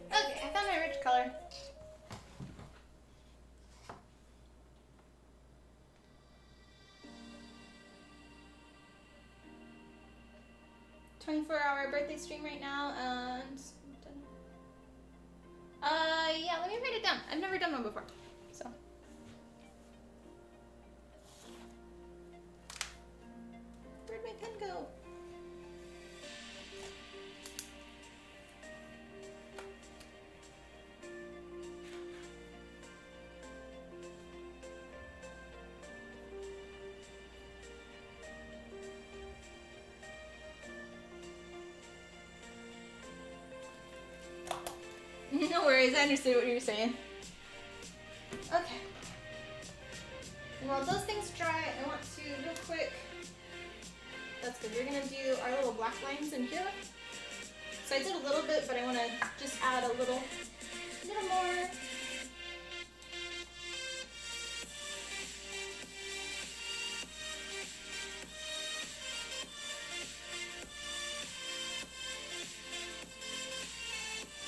Okay, I found my rich color. 24-hour birthday stream right now, and yeah, let me write it down. I've never done one before, so. Where'd my pen go? No worries, I understood what you were saying. Okay. And while those things dry, I want to, real quick, that's good, we're gonna do our little black lines in here. So I did a little bit, but I want to just add a little more.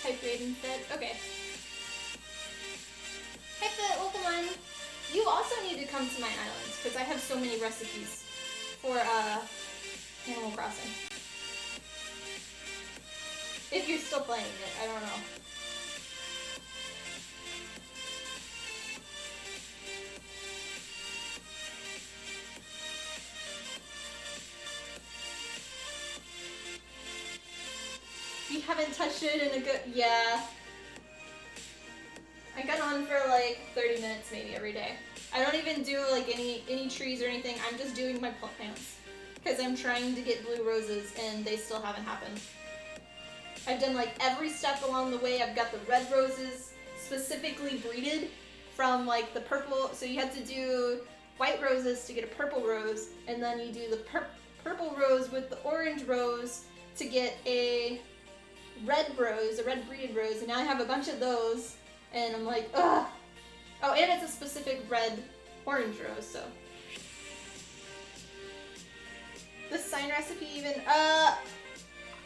Type grade instead. Okay. Hi Fit, welcome on. You also need to come to my islands because I have so many recipes for Animal Crossing. If you're still playing it, I don't know. You haven't touched it in a good, yeah. I got on for like 30 minutes maybe every day. I don't even do like any trees or anything. I'm just doing my plants because I'm trying to get blue roses and they still haven't happened. I've done like every step along the way. I've got the red roses specifically breeded from like the purple. So you have to do white roses to get a purple rose, and then you do the purple rose with the orange rose to get a red rose, a red breeded rose, and now I have a bunch of those, and I'm like, ugh. Oh, and it's a specific red orange rose, so. The sign recipe even,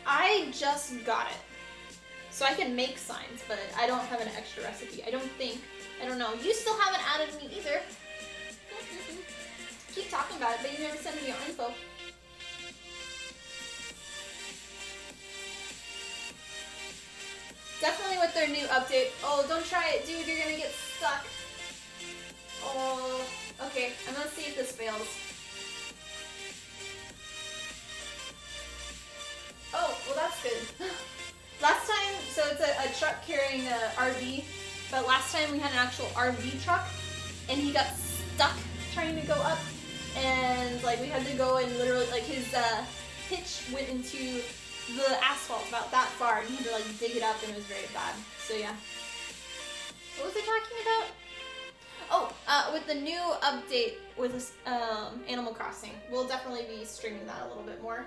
I just got it. So I can make signs, but I don't have an extra recipe. I don't think. I don't know. You still haven't added me either. Keep talking about it, but you never send me your info. Definitely with their new update. Oh, don't try it, dude. You're gonna get stuck. Oh, okay. I'm gonna see if this fails. Oh, well that's good. Last time, so it's a truck carrying a RV, but last time we had an actual RV truck, and he got stuck trying to go up, and like we had to go and literally, like his hitch went into the asphalt about that far, and he had to like dig it up, and it was very bad. So yeah. What was I talking about? Oh, with the new update with Animal Crossing, we'll definitely be streaming that a little bit more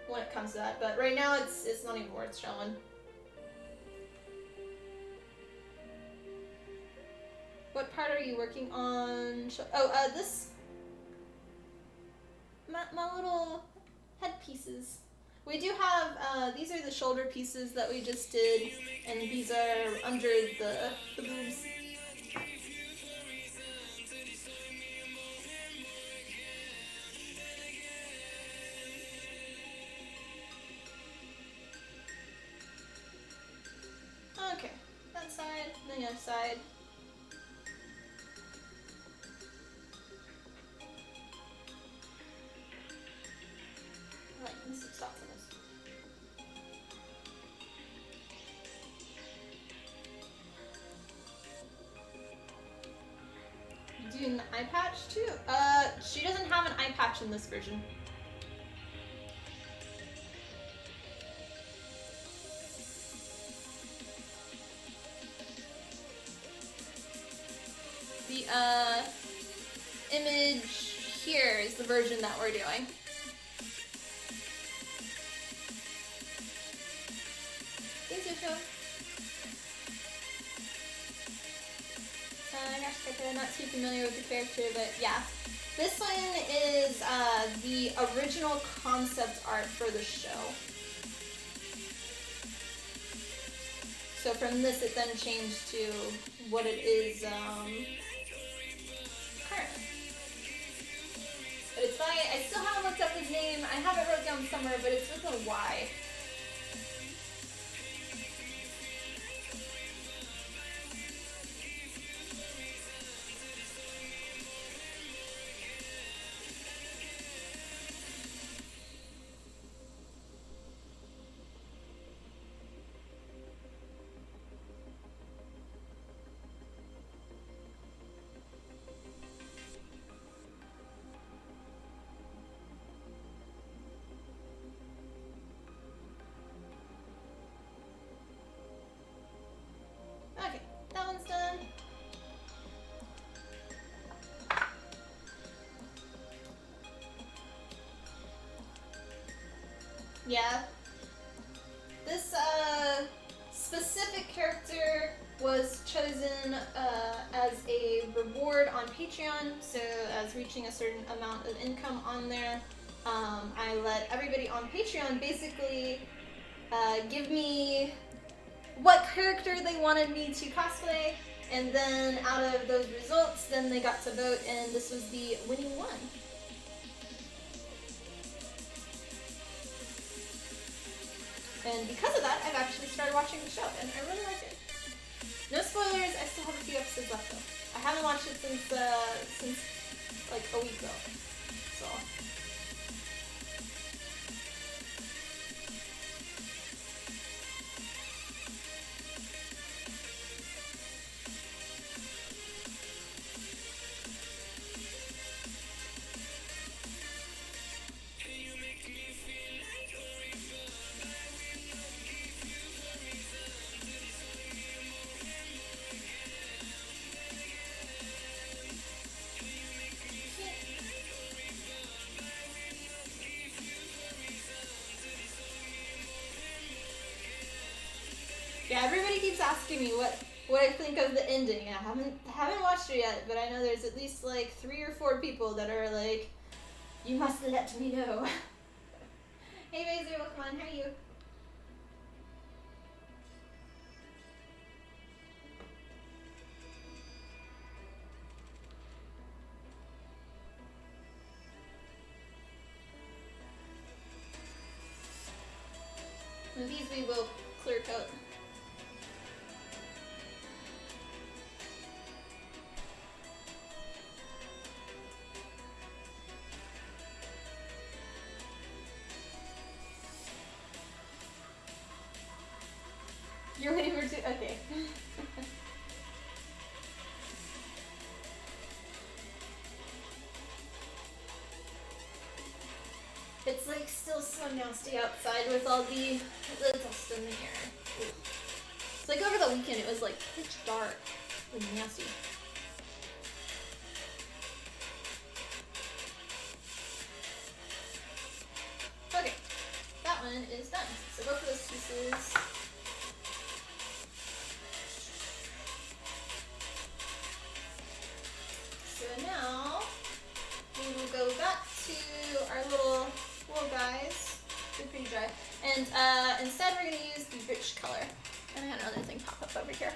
when it comes to that. But right now, it's not even worth showing. What part are you working on? Oh, this. My little headpieces. We do have, these are the shoulder pieces that we just did, and these are under the boobs. Okay, that side, then the other side. Alright, let's stop for this. Doing the eye patch too? She doesn't have an eye patch in this version. The image here is the version that we're doing. Thanks, Yosho. I'm not too familiar with the character, but yeah. This one is the original concept art for the show. So from this, it then changed to what it is currently. But it's site. I still haven't looked up his name. I have it wrote down somewhere, but it's with a Y. Okay, that one's done. Yeah. This specific character was chosen as a reward on Patreon, so as reaching a certain amount of income on there, I let everybody on Patreon basically give me what character they wanted me to cosplay, and then out of those results, then they got to vote, and this was the winning one. And because of that, I've actually started watching the show, and I really like it. No spoilers, I still have a few episodes left though. I haven't watched it since like a week ago, so. Yeah, everybody keeps asking me what I think of the ending. I haven't watched it yet, but I know there's at least like 3 or 4 people that are like, you must let me know. Hey Razor, welcome on, how are you? And these we will clear coat. You're waiting for 2? Okay. It's like still so nasty outside with all the dust in the air. Ugh. It's like over the weekend it was like pitch dark and nasty. Okay, that one is done. So both of those pieces. So now we will go back to our little guys. They're pretty dry. And instead we're going to use the rich color. And I had another thing pop up over here.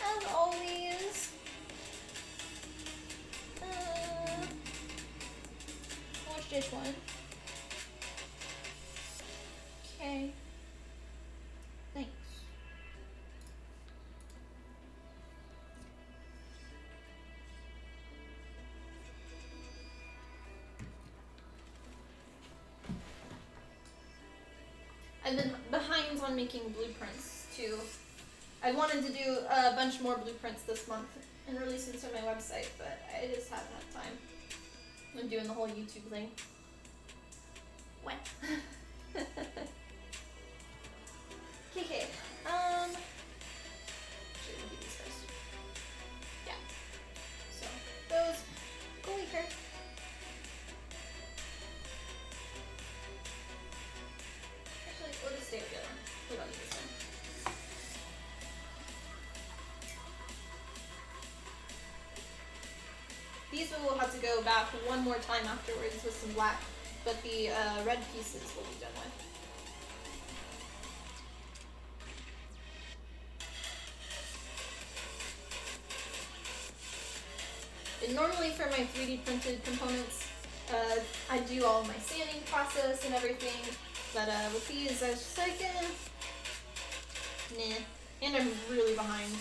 As always. Which dish one? Okay. Thanks. I've been behind on making blueprints too. I wanted to do a bunch more blueprints this month and release them to my website, but I just haven't had time. I'm doing the whole YouTube thing. What? Okay, should we do these first? Yeah. So, those go here. Actually, we'll just stay with the other one. We don't need this one. These will have to go back one more time afterwards with some black, but the red pieces will be done with. And normally for my 3D printed components, I do all my sanding process and everything, but with these I was just like, nah. And I'm really behind,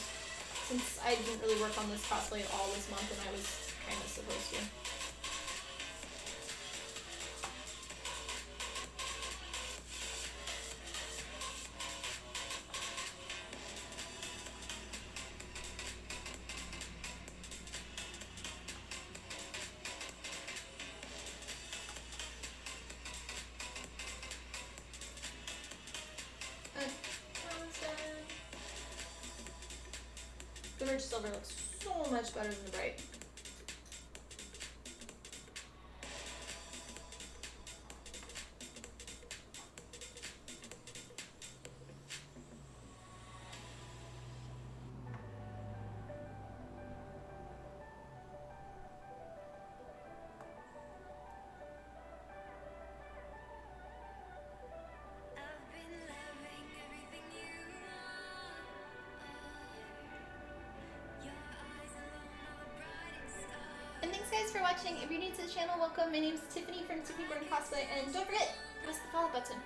since I didn't really work on this cosplay at all this month, and I was kind of supposed to. The rich silver looks so much better than the bright. And thanks guys for watching. If you're new to the channel, welcome. My name is Tiffany from Tiffany Cosplay, and don't forget, press the follow button.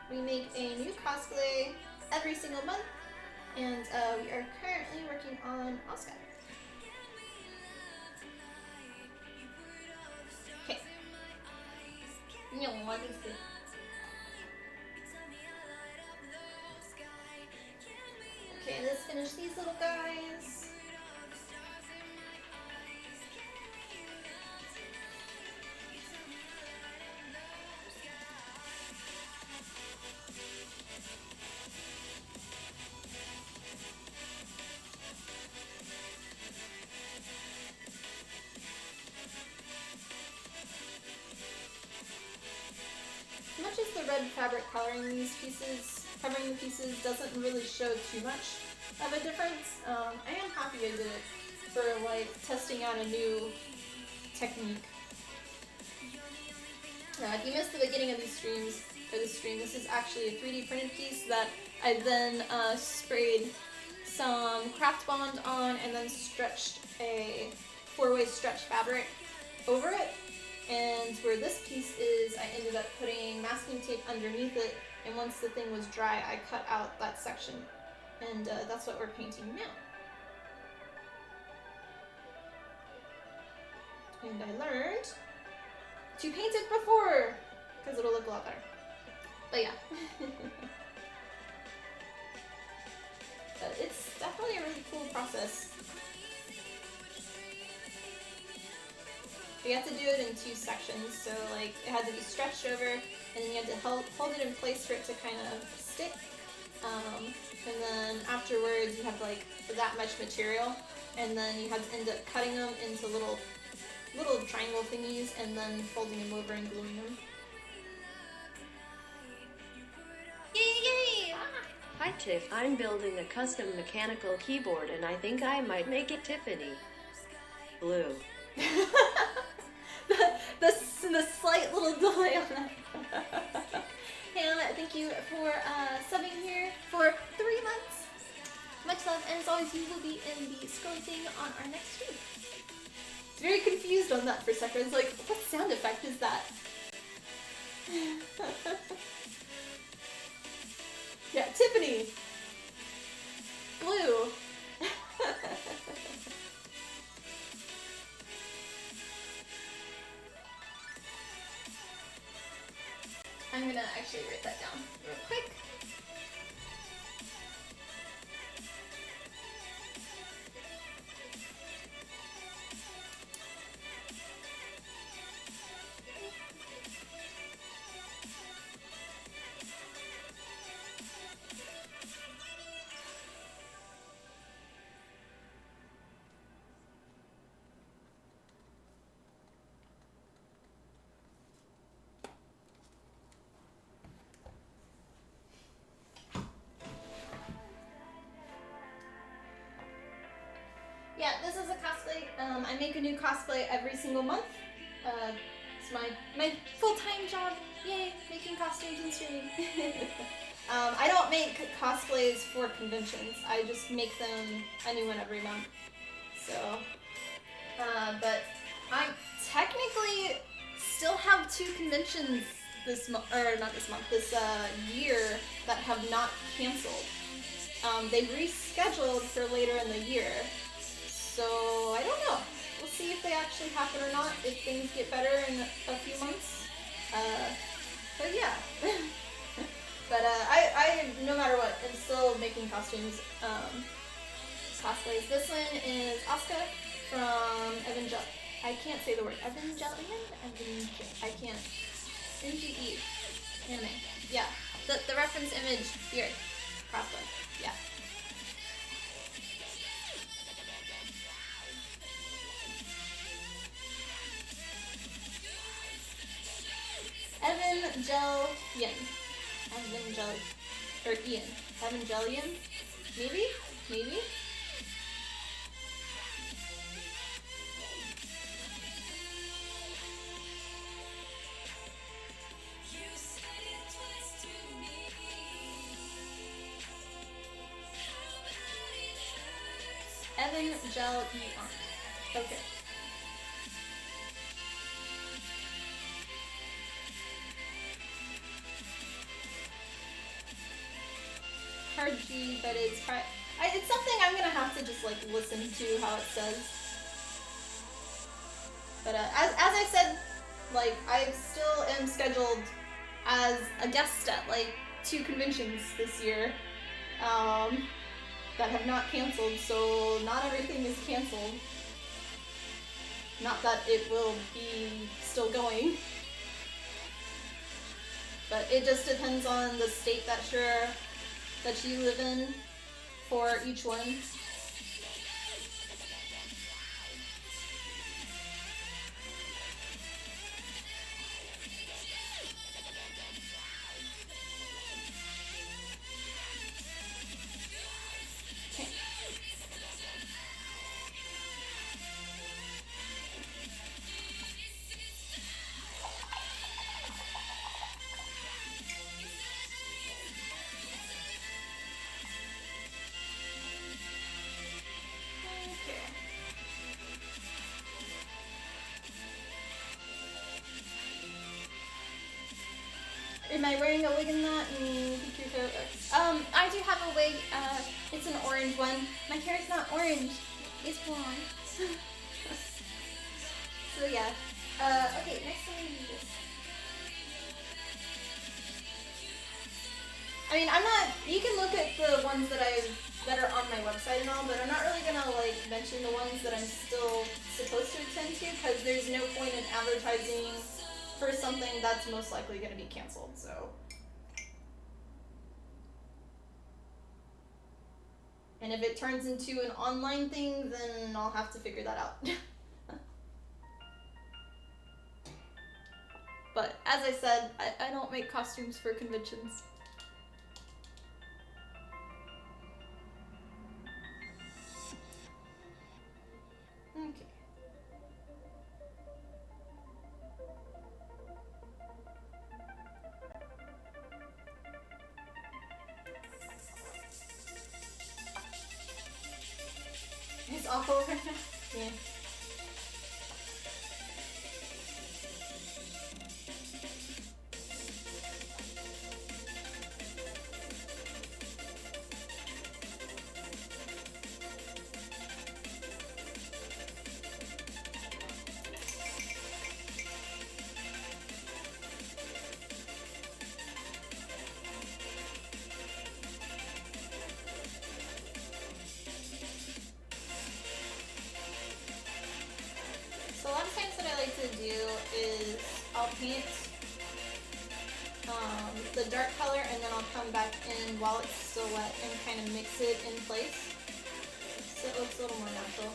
We make a new cosplay every single month, and we are currently working on Asuka. Okay. No, what is this? Okay, let's finish these little guys. As much as the red fabric covering the pieces doesn't really show too much of a difference, I am happy I did it for like testing out a new technique. If you missed the beginning of these streams, or this stream, this is actually a 3D printed piece that I then sprayed some craft bond on and then stretched a 4-way stretch fabric over it. And where this piece is, I ended up putting masking tape underneath it, and once the thing was dry, I cut out that section. And that's what we're painting now. And I learned to paint it before, because it'll look a lot better. But yeah. But it's definitely a really cool process. We had to do it in 2 sections, so like it had to be stretched over, and then you had to hold it in place for it to kind of stick. And then afterwards you have like that much material, and then you had to end up cutting them into little triangle thingies, and then folding them over and gluing them. Yay! Hi Tiff, I'm building a custom mechanical keyboard and I think I might make it Tiffany Blue. the slight little delay on that. Hannah, thank you for subbing here for 3 months. Much love, and as always, you will be in the scrolling thing on our next stream. I was very confused on that for a second. I was like, what sound effect is that? Yeah, Tiffany Blue. I'm gonna actually write that down real quick. Yeah, this is a cosplay. I make a new cosplay every single month. It's my full-time job. Yay, making costumes and streaming. I don't make cosplays for conventions. I just make them a new one every month. So, but I technically still have 2 conventions this month, or not this month, this year that have not canceled. They've rescheduled for later in the year, so I don't know. We'll see if they actually happen or not, if things get better in a few months. But yeah. But I, no matter what, am still making costumes, cosplays. This one is Asuka from Evangelion. I can't say the word. Evangelion? I can't. NGE. Anime. Yeah. The reference image here. Cosplay. Yeah. Evangelion. Or Ian. Evangelion? Maybe? Maybe? Evangelion. Okay. Hard G, but it's something I'm gonna have to just like listen to how it says. But as I said, like I still am scheduled as a guest at like 2 conventions this year that have not canceled, so not everything is canceled. Not that it will be still going, but it just depends on the state that you live in for each one. Am I wearing a wig in that? I do have a wig. It's an orange one. My hair is not orange. It's blonde. So yeah. Okay, next time we do this. I mean, you can look at the ones that are on my website and all, but I'm not really gonna like mention the ones that I'm still supposed to attend to, because there's no point in advertising for something that's most likely going to be canceled, so. And if it turns into an online thing, then I'll have to figure that out. But as I said, I don't make costumes for conventions. Okay. It's awful right now. Yeah. Paint the dark color, and then I'll come back in while it's still wet and kind of mix it in place so it looks a little more natural,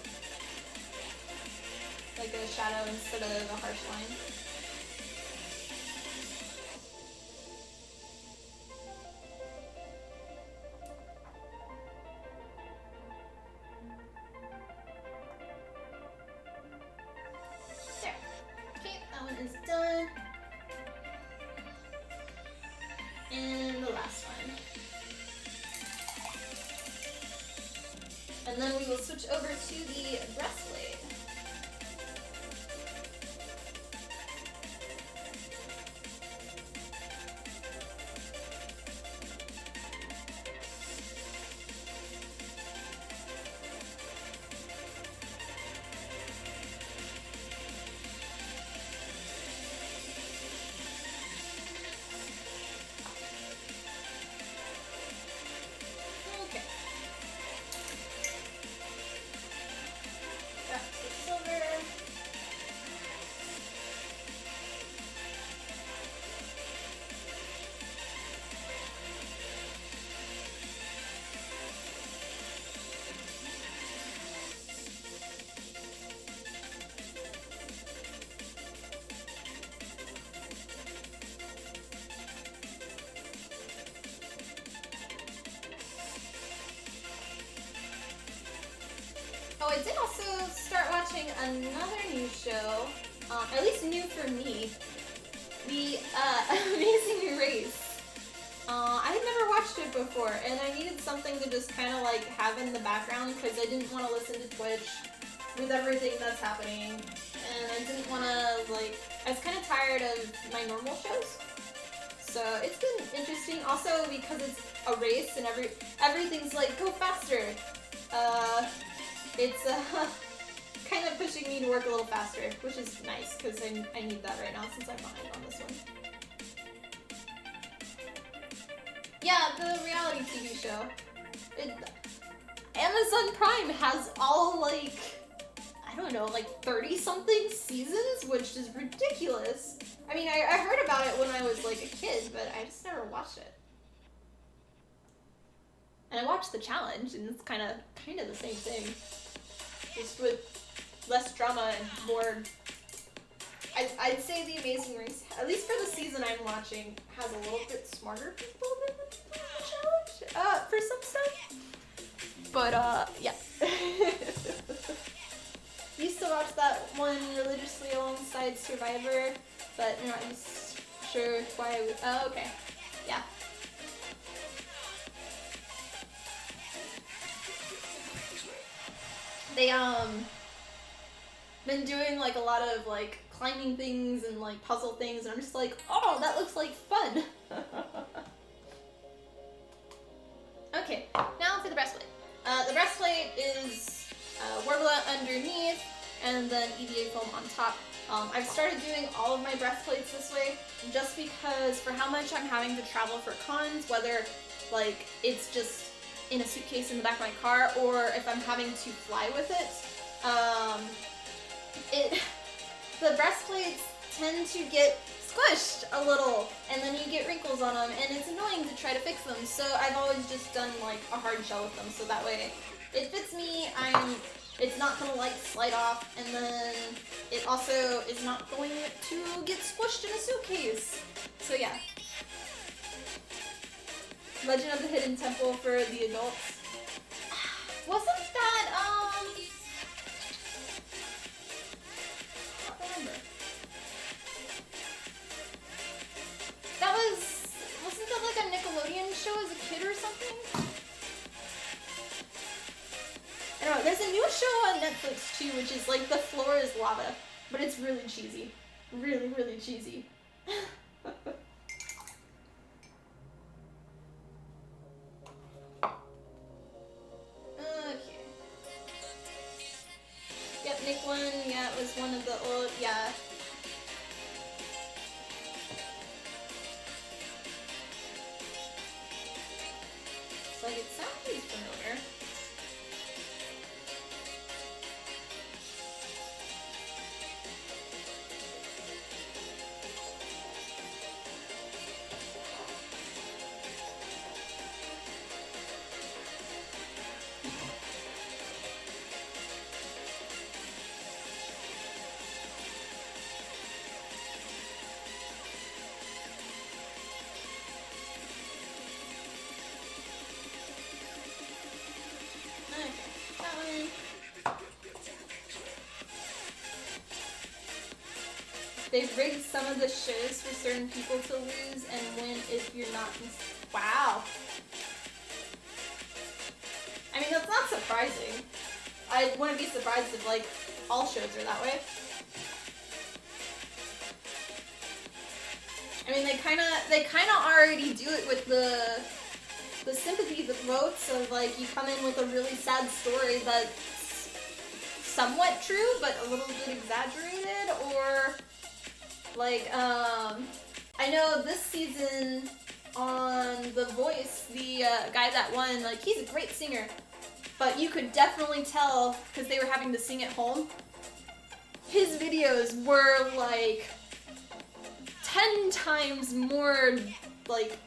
like a shadow instead of a harsh line. And then we will switch over to the breastplate. I did also start watching another new show, at least new for me, the Amazing Race. I had never watched it before, and I needed something to just kind of like have in the background because I didn't want to listen to Twitch with everything that's happening, and I didn't want to like. I was kind of tired of my normal shows, so it's been interesting. Also because it's a race and everything's like go faster. It's kind of pushing me to work a little faster, which is nice because I need that right now since I'm behind on this one. Yeah, the reality TV show. Amazon Prime has all like, I don't know, like 30-something seasons, which is ridiculous. I mean, I heard about it when I was like a kid, but I just never watched it. And I watched the challenge, and it's kind of the same thing, just with less drama and more. I'd say the Amazing Race, at least for the season I'm watching, has a little bit smarter people than the people in the challenge for some stuff. But yeah. Used to watch that one religiously alongside Survivor, but I'm not sure why I would. Oh, okay. Yeah. They been doing like a lot of like climbing things and like puzzle things, and I'm just like, oh, that looks like fun. Okay, now for the breastplate. The breastplate is Warbler underneath and then EVA foam on top. I've started doing all of my breastplates this way just because for how much I'm having to travel for cons, whether like it's just in a suitcase in the back of my car or if I'm having to fly with it, the breastplates tend to get squished a little and then you get wrinkles on them and it's annoying to try to fix them, so I've always just done like a hard shell with them so that way it fits me, it's not gonna like slide off, and then it also is not going to get squished in a suitcase. So yeah. Legend of the Hidden Temple for the adults. Wasn't that I don't remember. Wasn't that like a Nickelodeon show as a kid or something? I don't know, there's a new show on Netflix too, which is like The Floor is Lava, but it's really cheesy. Really, really cheesy. Okay. Yep, Nicklin, yeah, it was one of the old, yeah. It's like, it sounds familiar. They've rigged some of the shows for certain people to lose and win if you're not. Wow. I mean, that's not surprising. I wouldn't be surprised if, like, all shows are that way. I mean, they kind of already do it with the sympathy votes of, like, you come in with a really sad story that's somewhat true, but a little bit exaggerated, or... Like, I know this season on The Voice, the guy that won, like, he's a great singer, but you could definitely tell, because they were having to sing at home, his videos were, like, 10 times more, like,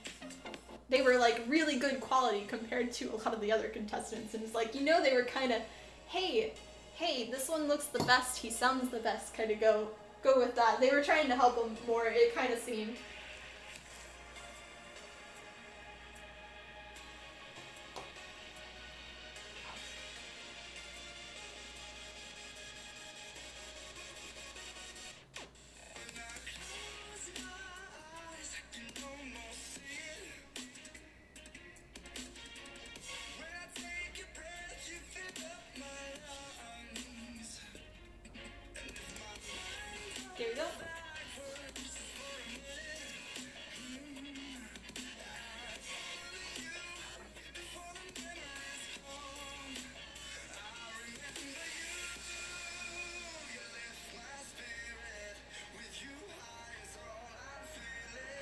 they were, like, really good quality compared to a lot of the other contestants, and it's like, you know, they were kind of, hey, this one looks the best, he sounds the best, kind of go with that. They were trying to help him more, it kind of seemed.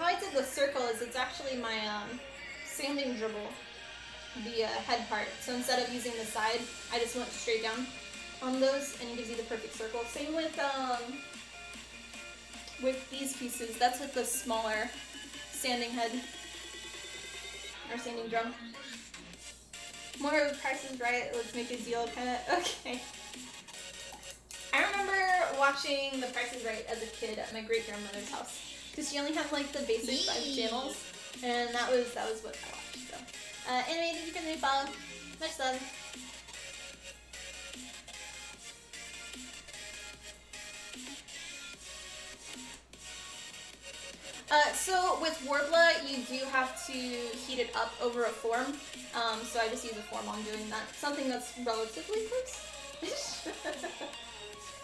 I did the circle is it's actually my sanding dribble, the head part. So instead of using the side, I just went straight down on those, and it gives you the perfect circle. Same with these pieces. That's with the smaller sanding head or sanding drum. More Price is Right. Let's make a deal. Kind of okay. I remember watching The Price is Right as a kid at my great grandmother's house because she only had like the basic 5 channels, and that was what I watched. So, anyway, did you give me a follow? Much love. So with Warbler, you do have to heat it up over a form. So I just use a form on doing that. Something that's relatively close.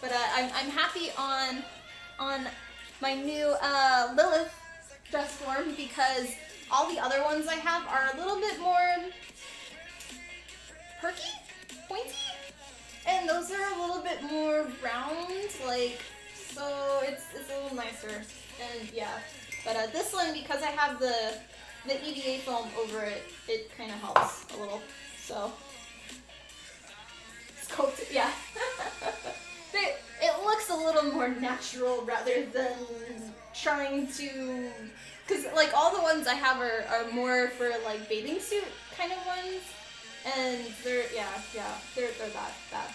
But I'm happy on my new Lilith dress form because all the other ones I have are a little bit more perky, pointy, and those are a little bit more round, like, so it's a little nicer, and yeah. But this one, because I have the EVA foam over it, it kind of helps a little, so. Sculpted, yeah. It looks a little more natural rather than trying to, because like all the ones I have are more for like bathing suit kind of ones, and they're they're that.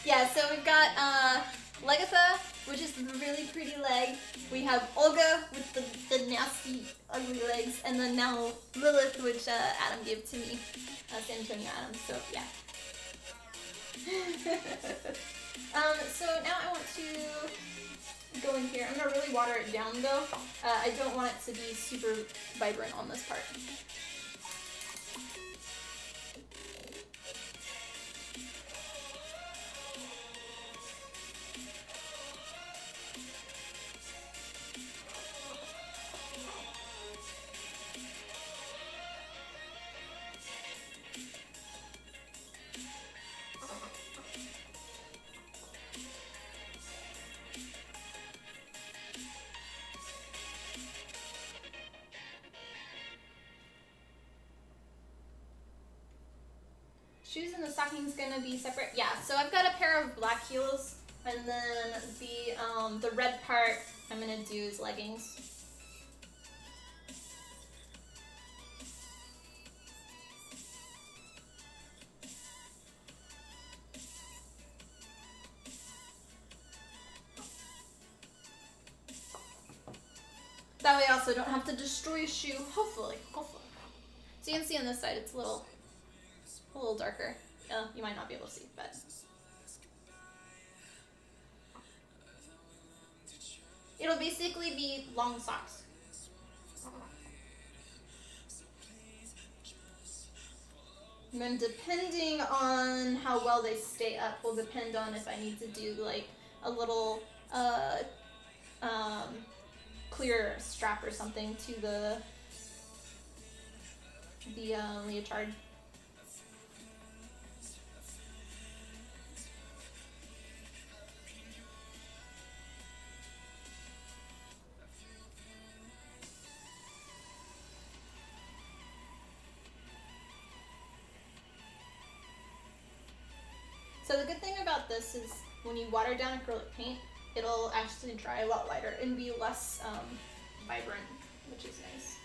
Yeah, so we've got Legatha, which is the really pretty leg. We have Olga with the nasty, ugly legs, and then now Lilith, which Adam gave to me, San Antonio Adams. So yeah. So now I want to go in here. I'm gonna really water it down though. I don't want it to be super vibrant on this part. Shoes and the stocking's gonna be separate. Yeah, so I've got a pair of black heels, and then the red part I'm gonna do is leggings. That way I also don't have to destroy a shoe, hopefully. So you can see on this side it's a little darker. You might not be able to see, but. It'll basically be long socks. And then depending on how well they stay up will depend on if I need to do like a little clear strap or something to the leotard. So the good thing about this is when you water down acrylic paint, it'll actually dry a lot lighter and be less vibrant, which is nice.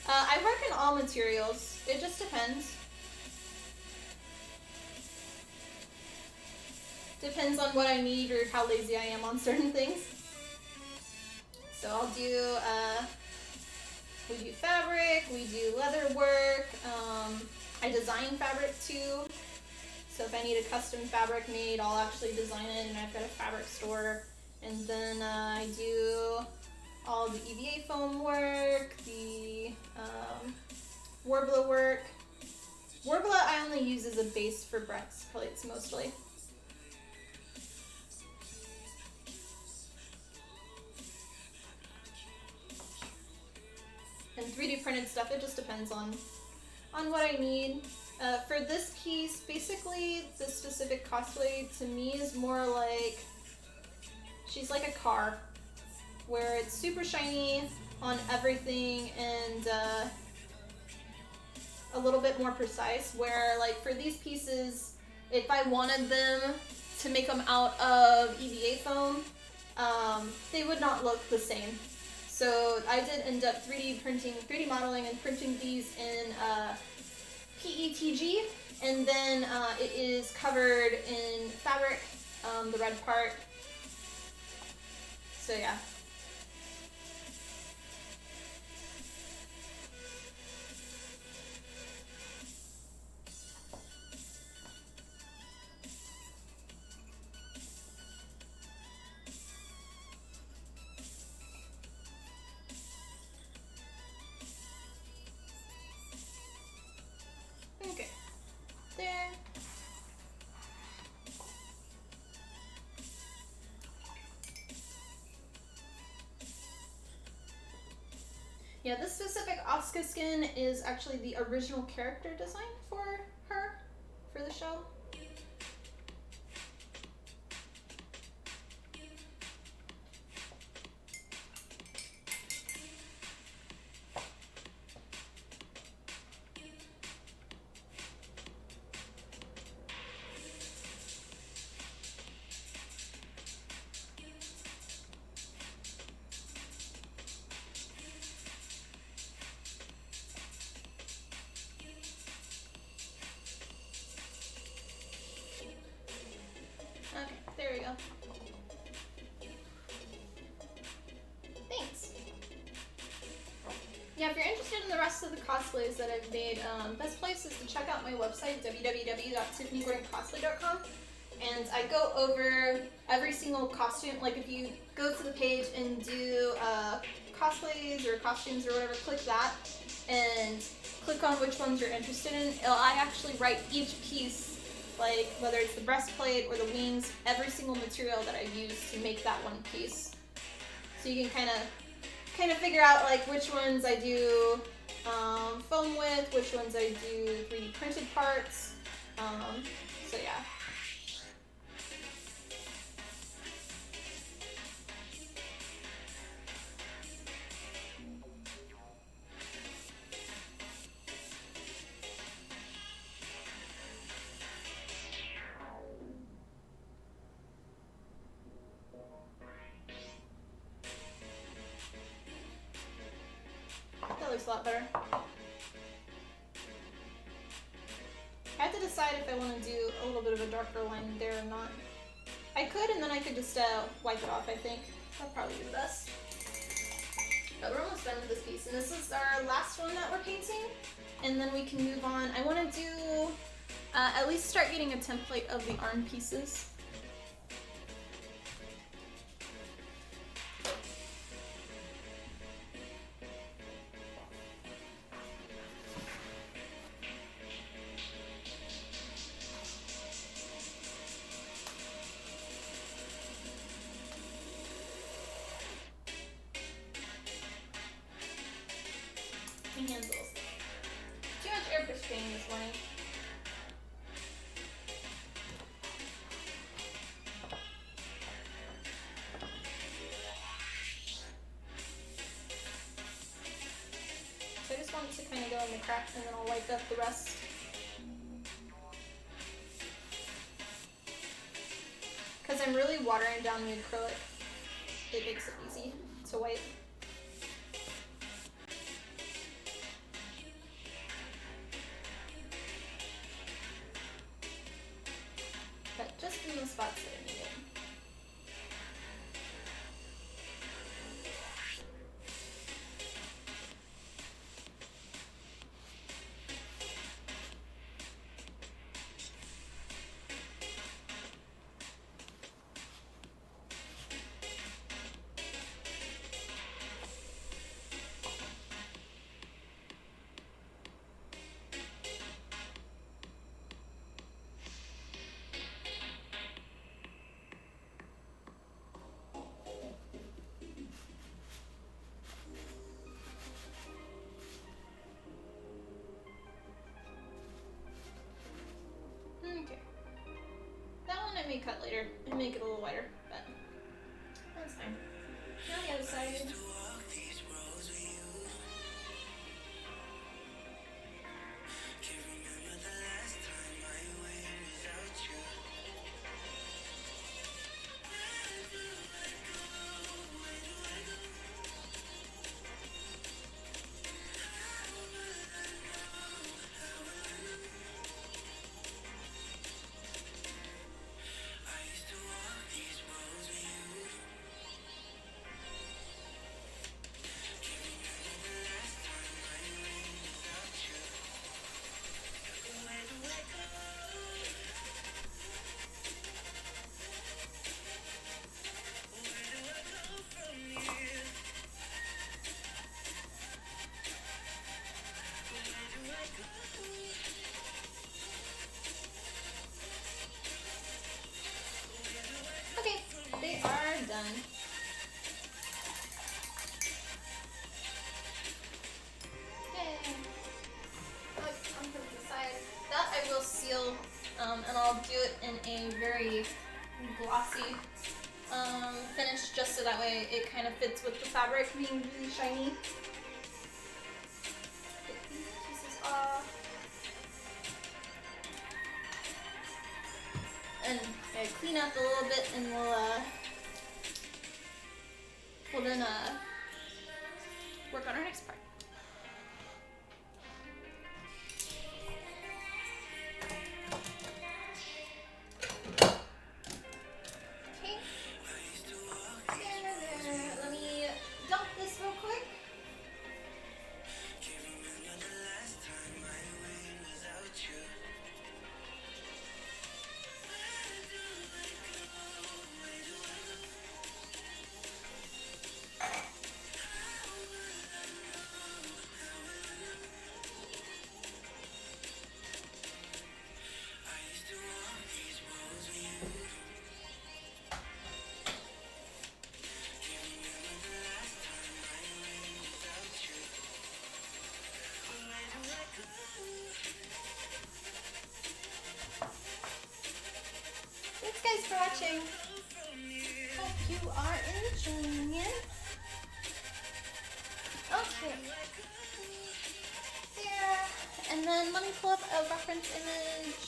I work in all materials. It just depends. Depends on what I need or how lazy I am on certain things. So I'll do, we do fabric, we do leather work, I design fabric too. So if I need a custom fabric made, I'll actually design it, and I've got a fabric store. And then I do all the EVA foam work, the Warbler work. Warbler I only use as a base for breastplates mostly. and 3D printed stuff. It just depends on what I need. For this piece, basically, this specific cosplay to me is more like she's like a car, where it's super shiny on everything and a little bit more precise. Where like for these pieces, if I wanted them to make them out of EVA foam, they would not look the same. So I did end up 3D modeling and printing these in PETG, and then it is covered in fabric, the red part. So yeah. Okay, there. Yeah, this specific Asuka skin is actually the original character design for her, for the show. Okay, there we go. Thanks. Yeah, if you're interested in the rest of the cosplays that I've made, best place is to check out my website, www.tiffanyGordonCosplay.com. And I go over every single costume. Like if you go to the page and do cosplays or costumes or whatever, click that and click on which ones you're interested in. I actually write each piece, like whether it's the breastplate or the wings, every single material that I've used to make that one piece. So you can kind of figure out like which ones I do foam with, which ones I do 3D printed parts. So yeah. That looks a lot better. I have to decide if I want to do a little bit of a darker line there or not. I could, and then I could just wipe it off, I think. That'd probably be the best. But we're almost done with this piece, and this is our last one that we're painting, and then we can move on. I want to do, at least start getting a template of the arm pieces. My hands a little stiff. Too much airbrush painting this morning. So I just want it to kind of go in the crack, and then I'll wipe up the rest. Because I'm really watering down the acrylic, it makes it easy to wipe. But just in the spots that I need it. may cut later and make it a little wider, but that's fine. Now the other side. Okay, they are done. Yay. Look, I'm putting it aside. That I will seal, and I'll do it in a very glossy finish, just so that way it kind of fits with the fabric being really shiny. Get these pieces off. And clean up a little bit, and we'll then work on our next part. Okay. There. Let me dump this real quick. Thanks guys for watching. Hope you are enjoying it. Okay. There. And then let me pull up a reference image.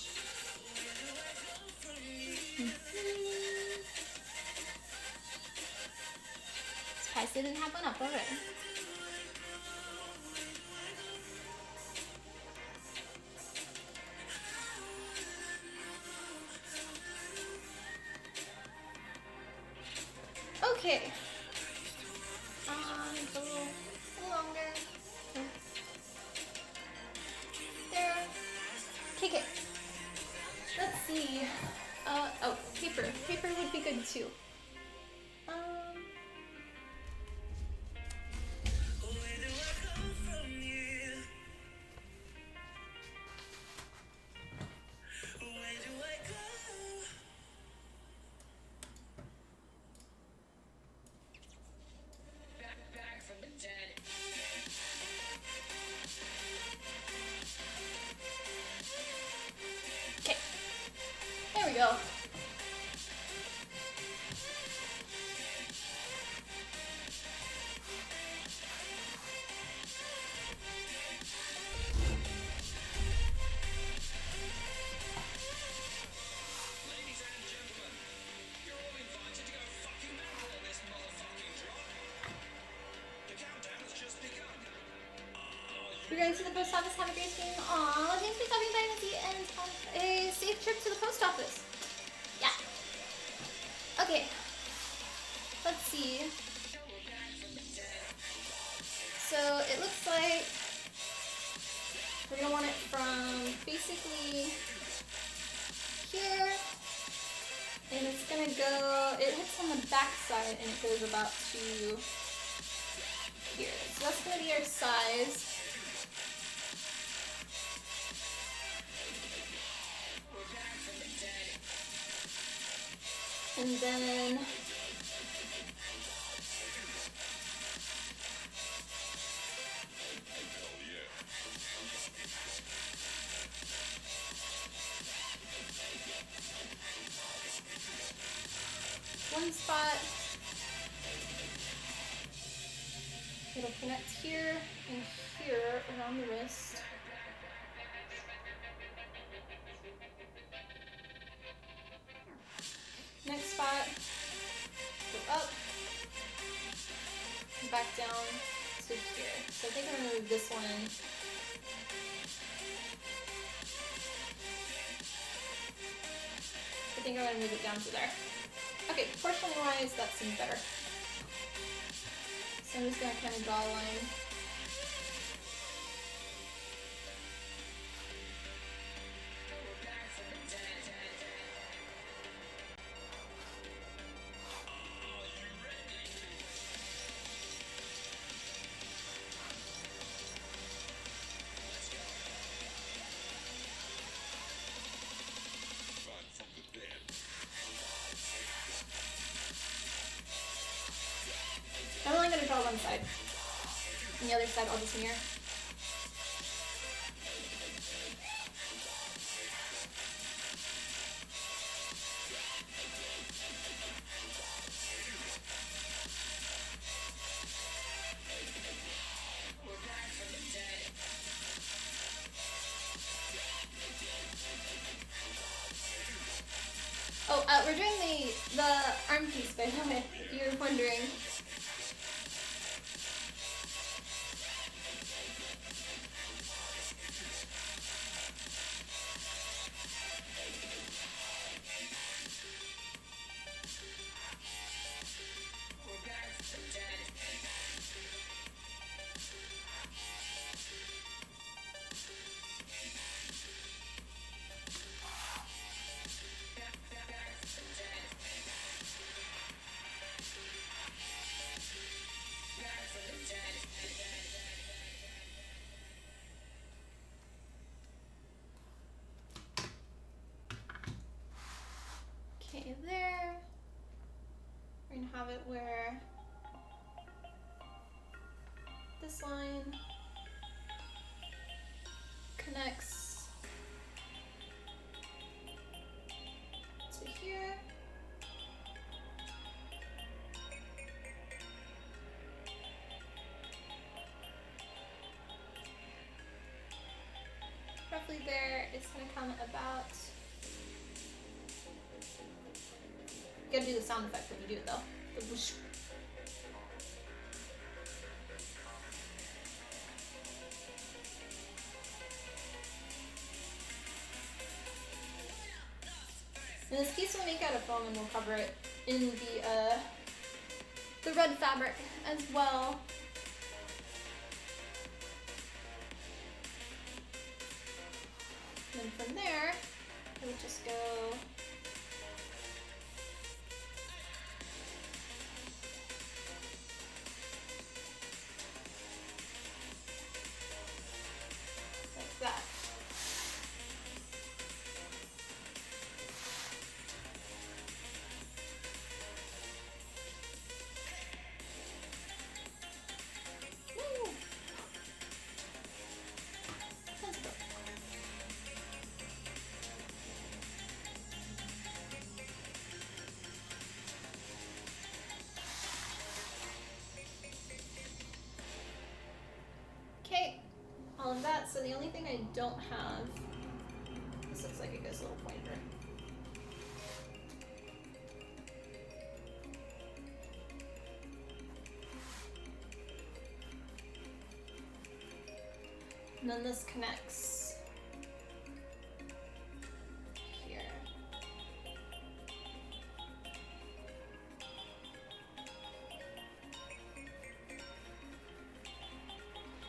Surprised they didn't have one up already. Okay. It's a little longer. There. Okay. Let's see. Oh, paper. Paper would be good too. Okay. There we go. You're going to the post office. Have a great game. Aw, thanks for stopping by, Missy, and have a safe trip to the post office. Yeah. Okay. Let's see. So it looks like we're gonna want it from basically here, and it's gonna go. It hits on the back side, and it goes about to here. So that's gonna be our size. And then one spot. It'll connect here and here around the wrist. Next spot, go up, and back down to here. So I think I'm gonna move this one. I think I'm gonna move it down to there. Okay, portioning wise, that seems better. So I'm just gonna kind of draw a line. I'm only going to draw one side. And the other side I'll just mirror. Oh, we're doing the arm piece, by the way, if you're wondering. Okay, there. We're gonna have it where this line connects to here. Roughly there, it's gonna come about. You gotta do the sound effect when you do it though. The whoosh. And this piece will make out of foam and we'll cover it in the red fabric as well. And then from there, it would just go like that. Woo! That's good. Okay, all of that. So the only thing I don't have, this looks like it goes a little pointer. And then this connects here.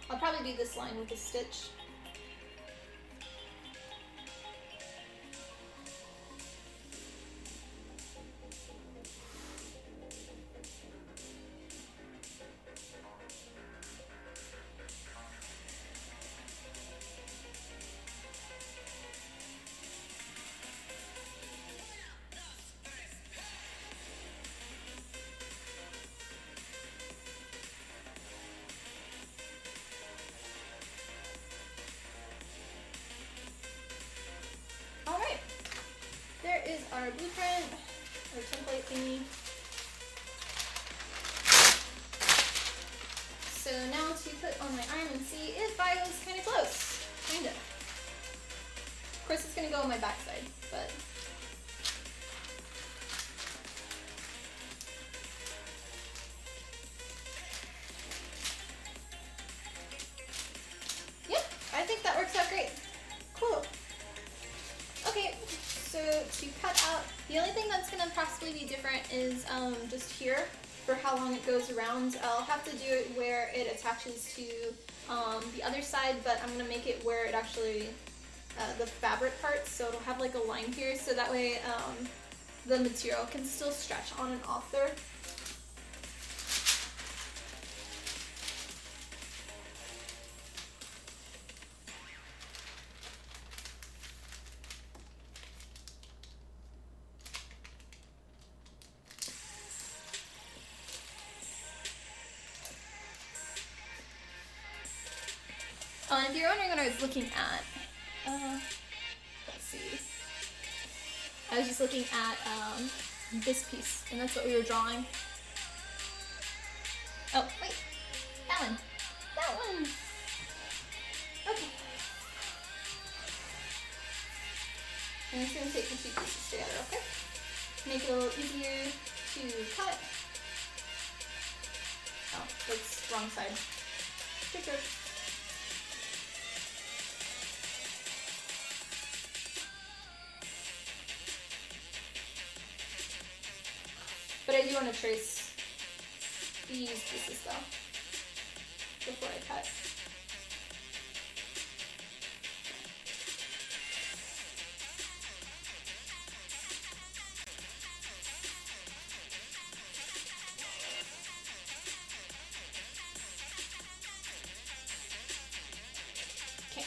I'll probably do this line with a stitch. Alright, there is our blueprint, our template thingy. put on my arm and see if I was kind of close. Kinda. Of course it's gonna go on my backside, but... Yep, I think that works out great. Cool. Okay, so to cut out, the only thing that's gonna possibly be different is just here for how long it goes around. I'll have to do it where it attaches to the other side, but I'm gonna make it where it actually, the fabric part, so it'll have like a line here, so that way the material can still stretch on and off there. If you're wondering what I was looking at, let's see. I was just looking at this piece, and that's what we were drawing. Oh, wait, that one, that one. Okay. I'm just gonna take the two pieces together, okay? Make it a little easier to cut. Oh, that's wrong side. Good. But I do want to trace these pieces though, before I cut. Okay.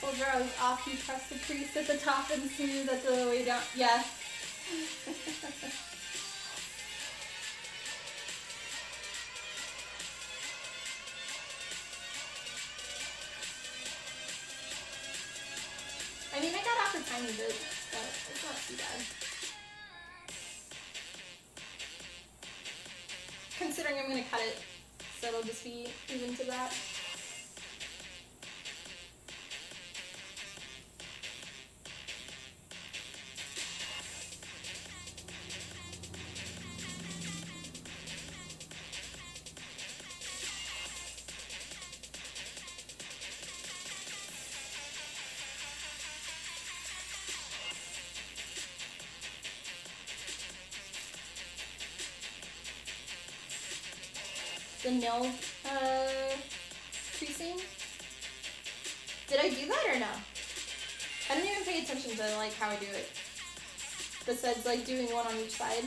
Told her I was off, you press the crease at the top and smooth at the way down. Yeah. I mean, I got off a tiny bit, but it's not too bad. Considering I'm going to cut it, so it'll just be even to that. The nail creasing. Did I do that or no? I didn't even pay attention to like how I do it. Besides like doing one on each side.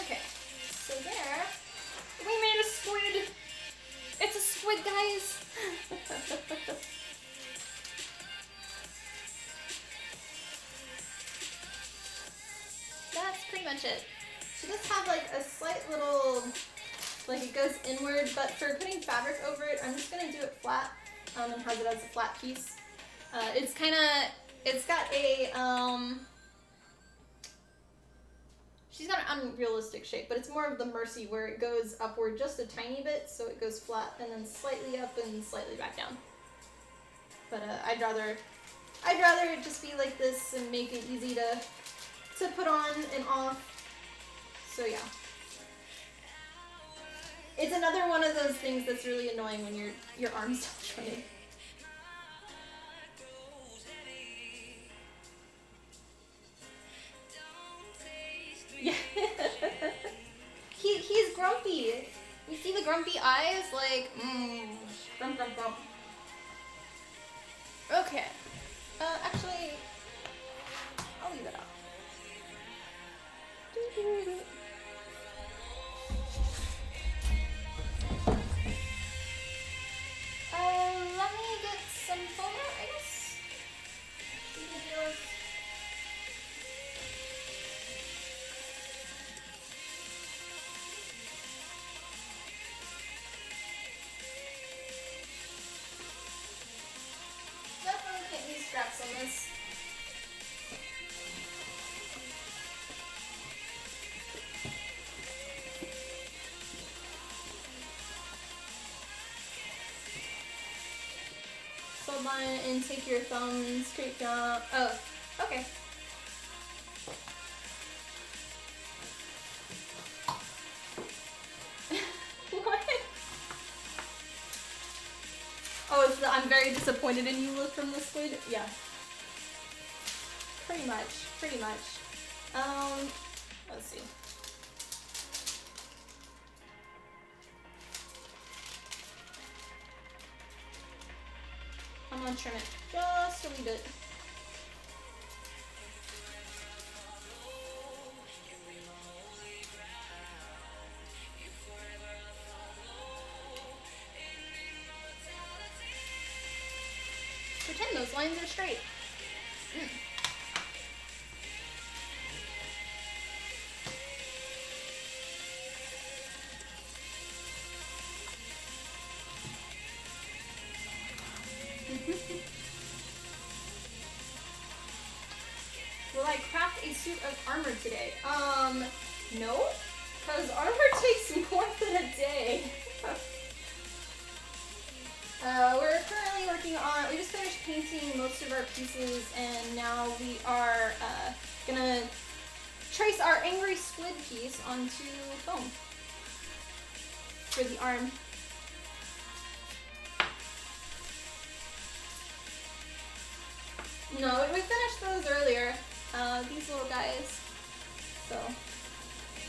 Okay, so there, we made a squid. It's a squid, guys. That's pretty much it. She does have like a slight little, like it goes inward, but for putting fabric over it, I'm just gonna do it flat, and have it as a flat piece. It's got a, she's got an unrealistic shape, but it's more of the Mercy where it goes upward just a tiny bit, so it goes flat and then slightly up and slightly back down. But I'd rather it just be like this and make it easy to put on and off. So yeah. It's another one of those things that's really annoying when your arm's not jointed. grumpy. You see the grumpy eyes? Like, grump, grump, grump. Okay. Actually, I'll leave it out. Let me get some foam out, I guess. Definitely can't use scraps on this. Hold on and take your thumb straight down. Oh, okay. What? Oh, it's the I'm very disappointed in you look from the squid? Yeah. Pretty much. Pretty much. Let's see. I'm gonna trim it just a wee bit. Pretend those lines are straight. Will I craft a suit of armor today? No, because armor takes more than a day. We're currently working on, we just finished painting most of our pieces, and now we are gonna trace our angry squid piece onto foam for the arm. No, we finished those earlier. These little guys. So,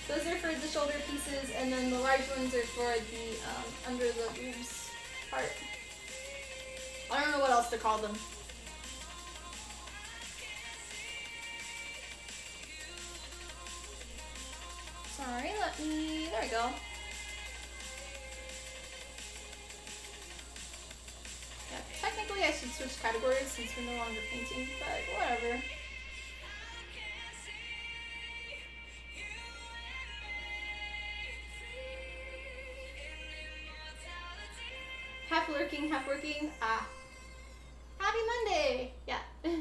those are for the shoulder pieces, and then the large ones are for the under the boobs part. I don't know what else to call them. Sorry, there we go. Yeah, technically I should switch categories since we're no longer painting, but whatever. Half lurking, half working. Ah. Happy Monday! Yeah. If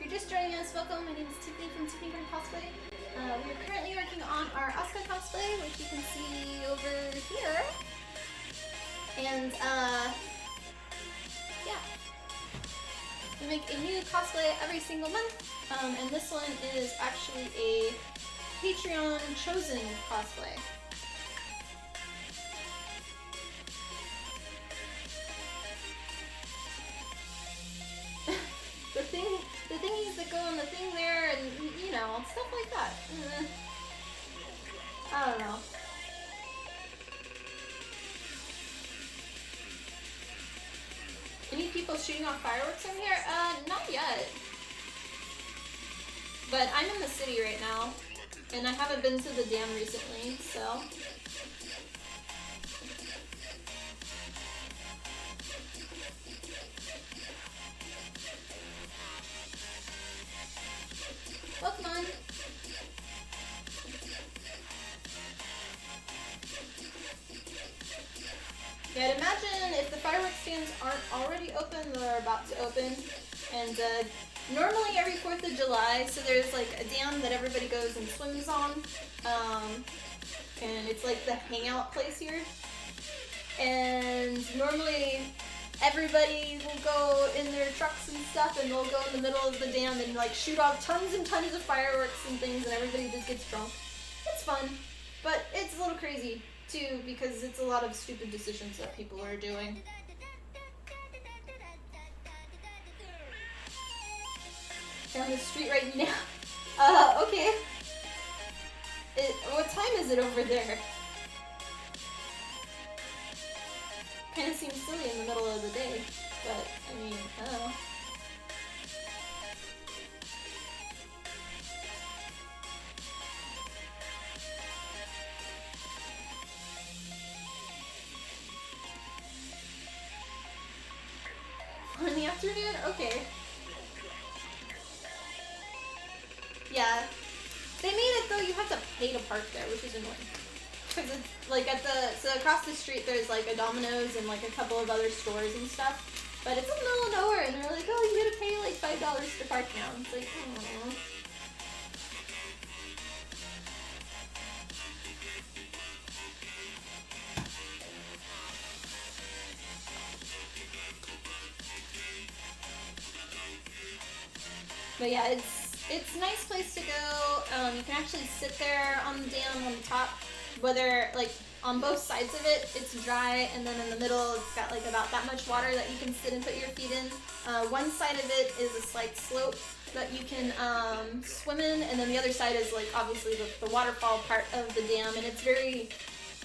you're just joining us, welcome. My name is Tiffany from Tiffany from Cosplay. We are currently working on our Asuka cosplay, which you can see over here. And, yeah. We make a new cosplay every single month, and this one is actually a Patreon chosen cosplay. the thingies that go on the thing there, and you know, stuff like that. I don't know. Any people shooting off fireworks in here? Not yet. But I'm in the city right now, and I haven't been to the dam recently, so. Welcome on. Yeah, I'd imagine if the fireworks stands aren't already open, they're about to open. And normally every 4th of July, so there's like a dam that everybody goes and swims on. And it's like the hangout place here. And normally everybody will go in their trucks and stuff, and they'll go in the middle of the dam and like shoot off tons and tons of fireworks and things, and everybody just gets drunk. It's fun, but it's a little crazy. too, because it's a lot of stupid decisions that people are doing. Down the street right now. Okay. What time is it over there? Kind of seems silly in the middle of the day, but I mean, I don't know. In the afternoon? Okay. Yeah. They made it though, you have to pay to park there, which is annoying. Because it's like so across the street there's like a Domino's and like a couple of other stores and stuff. But it's in the middle of nowhere and they're like, oh, you gotta pay like $5 to park now. It's like, oh. But yeah, it's a nice place to go. You can actually sit there on the dam on the top, whether like on both sides of it, it's dry, and then in the middle, it's got like about that much water that you can sit and put your feet in. One side of it is a slight slope that you can swim in, and then the other side is like obviously the waterfall part of the dam, and it's very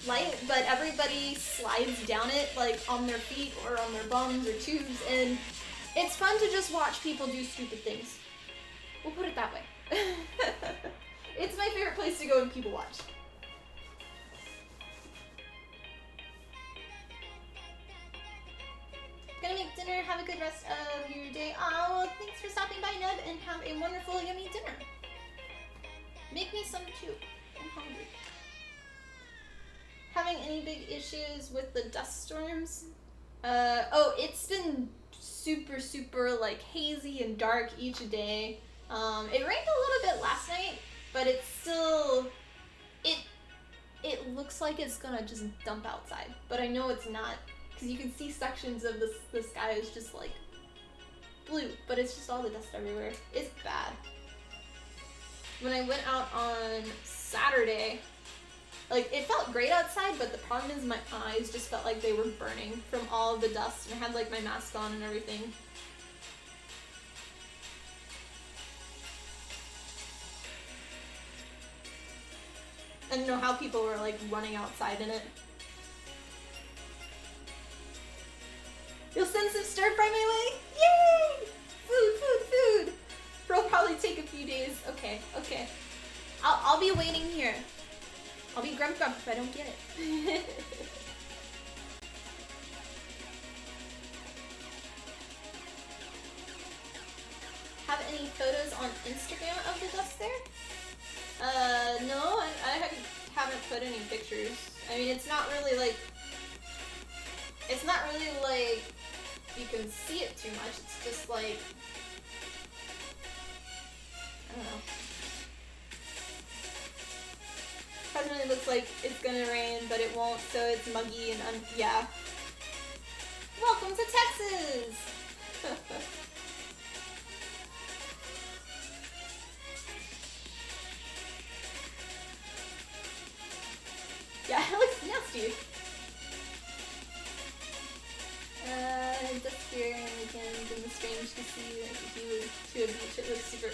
light, but everybody slides down it like on their feet or on their bums or tubes, and it's fun to just watch people do stupid things. We'll put it that way. It's my favorite place to go and people watch. Gonna make dinner. Have a good rest of your day. Oh, well, thanks for stopping by, Neb, and have a wonderful, yummy dinner. Make me some too. I'm hungry. Having any big issues with the dust storms? Oh, it's been super like hazy and dark each day. It rained a little bit last night, but it's still, it looks like it's gonna just dump outside, but I know it's not, because you can see sections of the sky is just like blue, but it's just all the dust everywhere. It's bad. When I went out on Saturday, like it felt great outside, but the problem is my eyes just felt like they were burning from all of the dust, and I had like my mask on and everything. I don't know how people were like running outside in it. You'll send some stir fry my way? Yay! Food! It'll probably take a few days. Okay. I'll be waiting here. I'll be grump if I don't get it. Have any photos on Instagram of the dust there? No, I haven't put any pictures. I mean, it's not really like you can see it too much. It's just like, I don't know. Presently looks like it's gonna rain, but it won't, so it's muggy and yeah. Welcome to Texas! Yeah, it looks nasty. Just here and weekends and it's strange to see you to a beach. It looks super.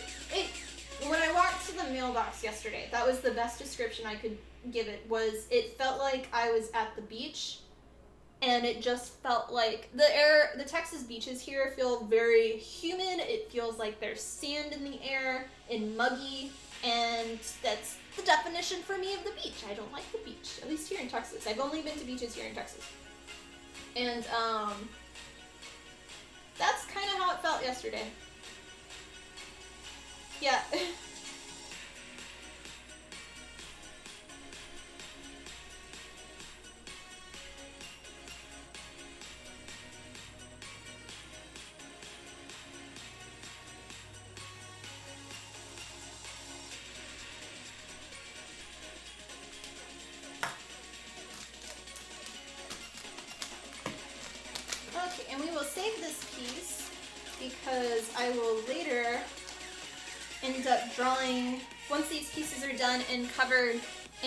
When I walked to the mailbox yesterday, that was the best description I could give it. It felt like I was at the beach, and it just felt like the Texas beaches here feel very humid. It feels like there's sand in the air and muggy, and that's the definition for me of the beach. I don't like the beach, at least here in Texas. I've only been to beaches here in Texas. And that's kind of how it felt yesterday. Yeah. Okay, and we will save this piece because I will later end up drawing, once these pieces are done and covered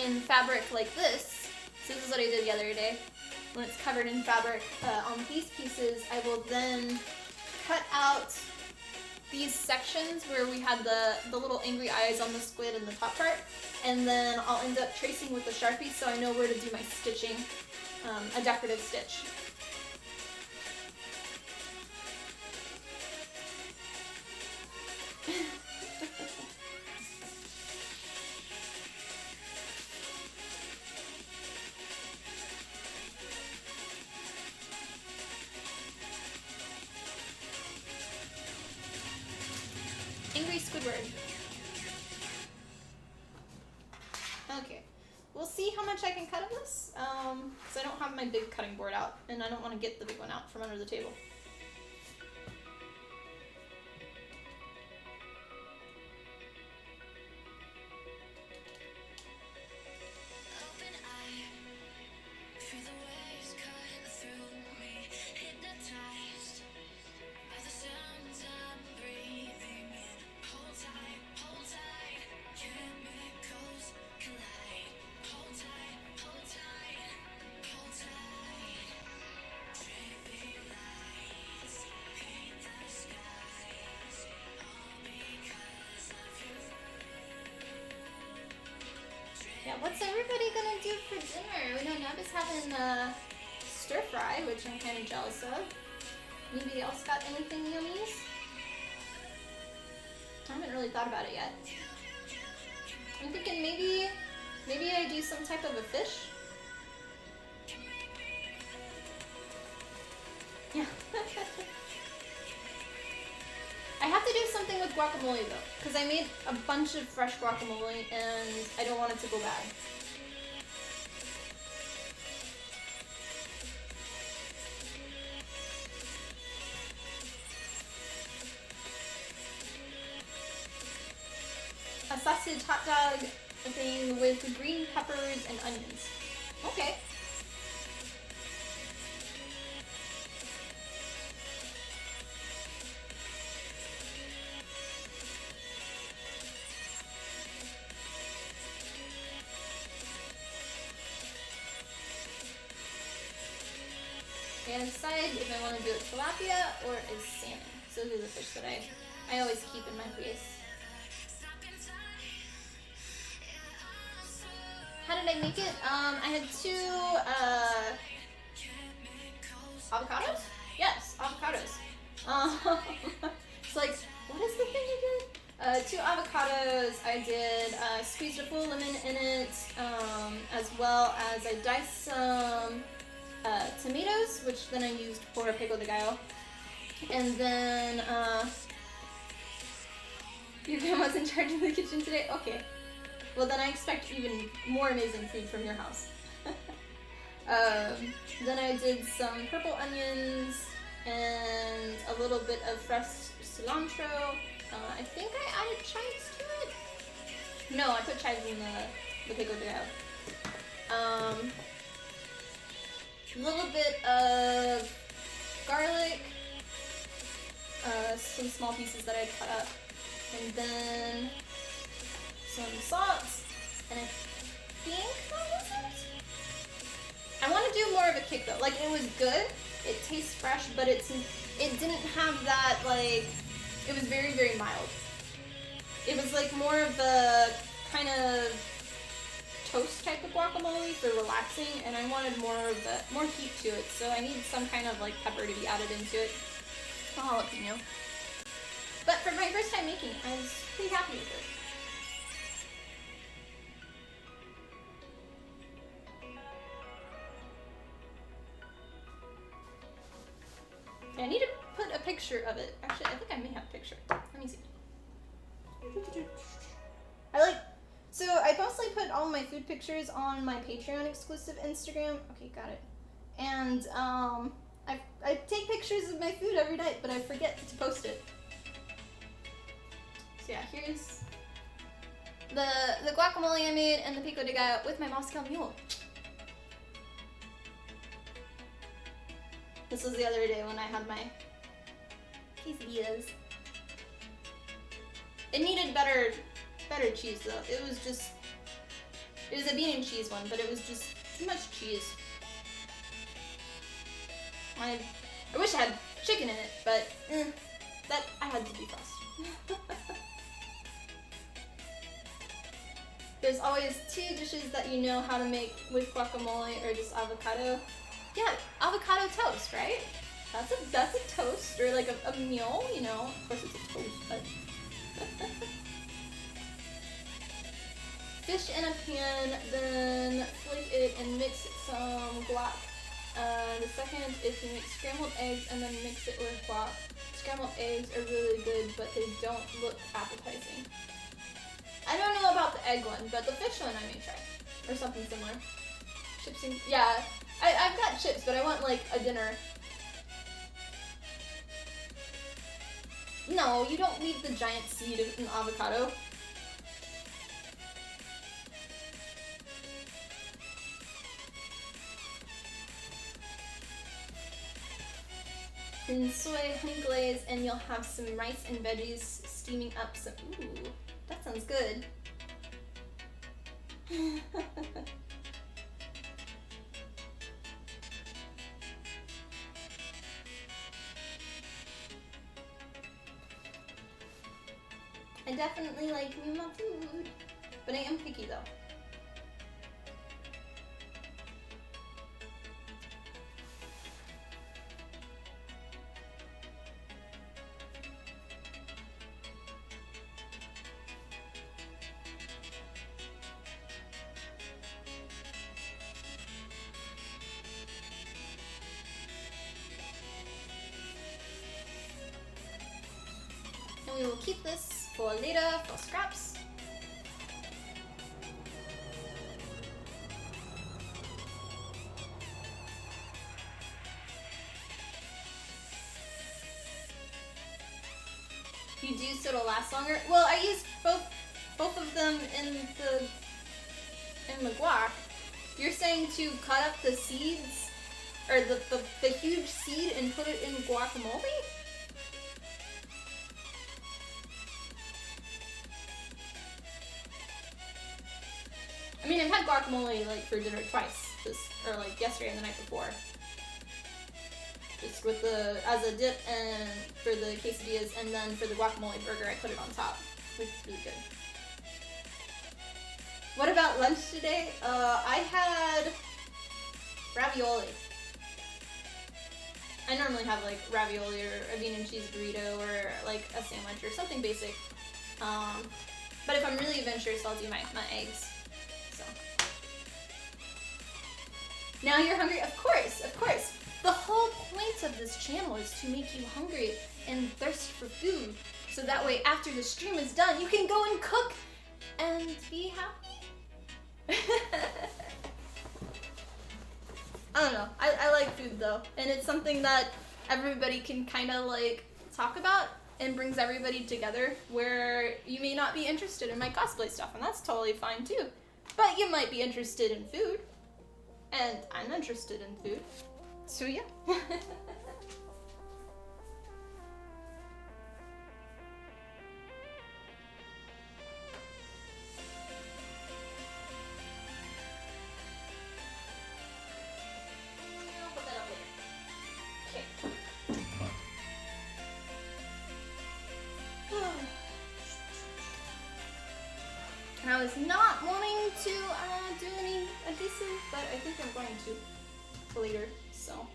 in fabric like this, So this is what I did the other day. When it's covered in fabric on these pieces, I will then cut out these sections where we had the little angry eyes on the squid in the top part, and then I'll end up tracing with the Sharpie so I know where to do my stitching, a decorative stitch. Angry Squidward. Okay, we'll see how much I can cut of this, because I don't have my big cutting board out, and I don't want to get the big one out from under the table. Yeah, what's everybody gonna do for dinner? We know Neb is having stir fry, which I'm kind of jealous of. Anybody else got anything yummies? I haven't really thought about it yet. I'm thinking maybe I do some type of a fish. Yeah. I have to do something with guacamole though, because I made a bunch of fresh guacamole and I don't want it to go bad. A sausage hot dog thing with green peppers and onions. Okay. I gotta decide if I want to do it tilapia or as salmon. So those are the fish that I always keep in my place. How did I make it? I had 2 avocados? Yes, avocados. It's like, what is the thing again? 2 avocados. I did squeezed a full lemon in it, as well as I diced some tomatoes, which then I used for pico de gallo. And then, your grandma's in charge of the kitchen today? Okay. Well, then I expect even more amazing food from your house. Then I did some purple onions and a little bit of fresh cilantro. I think I added chives to it. No, I put chives in the pico de gallo. A little bit of garlic, some small pieces that I cut up, and then some salt, and I think that was it. I want to do more of a kick though. Like, it was good, it tastes fresh, but it didn't have that, like, it was very, very mild. It was like more of the kind of toast type of guacamole for relaxing, and I wanted more heat to it, so I need some kind of like pepper to be added into it. A jalapeno. But for my first time making it, I was pretty happy with it. I need to put a picture of it. Actually, I think I may have a picture. Let me see. So I mostly put all my food pictures on my Patreon exclusive Instagram. Okay, got it. And I take pictures of my food every night, but I forget to post it. So yeah, here's the guacamole I made and the pico de gallo with my Moscow Mule. This was the other day when I had my quesadillas. It needed better cheese though. It was just It was a bean and cheese one, but it was just too much cheese. I wish I had chicken in it, but that I had to defrost. There's always 2 dishes that you know how to make with guacamole or just avocado. Yeah, avocado toast, right? That's a toast, or like a meal, you know. Of course it's a toast, but... Fish in a pan, then flake it and mix some guac. The second is you make scrambled eggs and then mix it with guac. Scrambled eggs are really good, but they don't look appetizing. I don't know about the egg one, but the fish one I may try. Or something similar. Chips and... yeah, I've got chips, but I want like a dinner. No, you don't leave the giant seed of an avocado. And soy, honey glaze, and you'll have some rice and veggies steaming up some... Ooh, that sounds good. I definitely like me my food, but I am picky though. And we will keep this for later, for scraps. You do so it'll last longer? Well, I used both of them in the guac. You're saying to cut up the seeds, or the huge seed and put it in guacamole? I mean, I've had guacamole like for dinner twice, or like yesterday and the night before. Just with as a dip and for the quesadillas, and then for the guacamole burger, I put it on top. It's really good. What about lunch today? I had ravioli. I normally have like ravioli or a bean and cheese burrito or like a sandwich or something basic. But if I'm really adventurous, I'll do my eggs. So. Now you're hungry? Of course, of course. The whole point of this channel is to make you hungry and thirst for food. So that way after the stream is done, you can go and cook and be happy. I don't know. I like food though. And it's something that everybody can kind of like talk about and brings everybody together, where you may not be interested in my cosplay stuff, and that's totally fine too. But you might be interested in food. And I'm interested in food. So yeah. I'll put that up later. Okay. And I was not wanting to do any adhesive, but I think I'm going to later, so.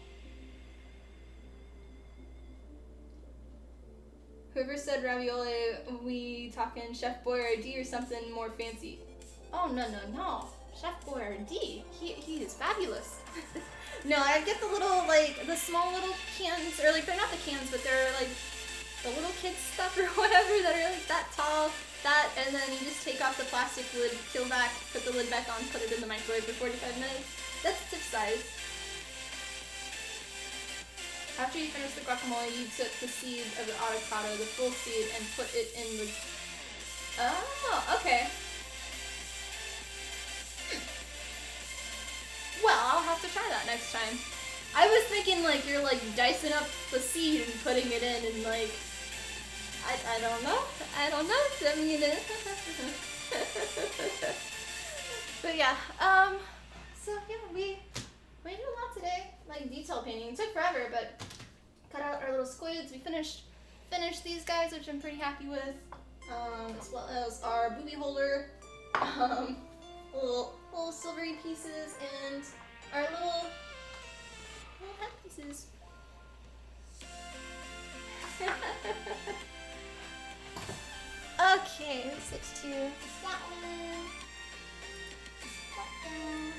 Whoever said ravioli, we talking Chef Boyardee or something more fancy? Oh, no. Chef Boyardee, he is fabulous. No, I get the little, like, the small little cans, or like, they're not the cans, but they're like the little kids stuff or whatever that are like that tall. That, and then you just take off the plastic lid, peel back, put the lid back on, put it in the microwave for 45 minutes. That's tip size. After you finish the guacamole, you took the seed of the avocado, the full seed, and put it in the... Oh, okay. Well, I'll have to try that next time. I was thinking like you're like dicing up the seed and putting it in and like... I don't know. I mean, but yeah, we did a lot today. Like detail painting. It took forever, but cut out our little squids. We finished these guys, which I'm pretty happy with. As well as our booby holder, little silvery pieces, and our little head pieces. Okay, let's switch to that one. That down.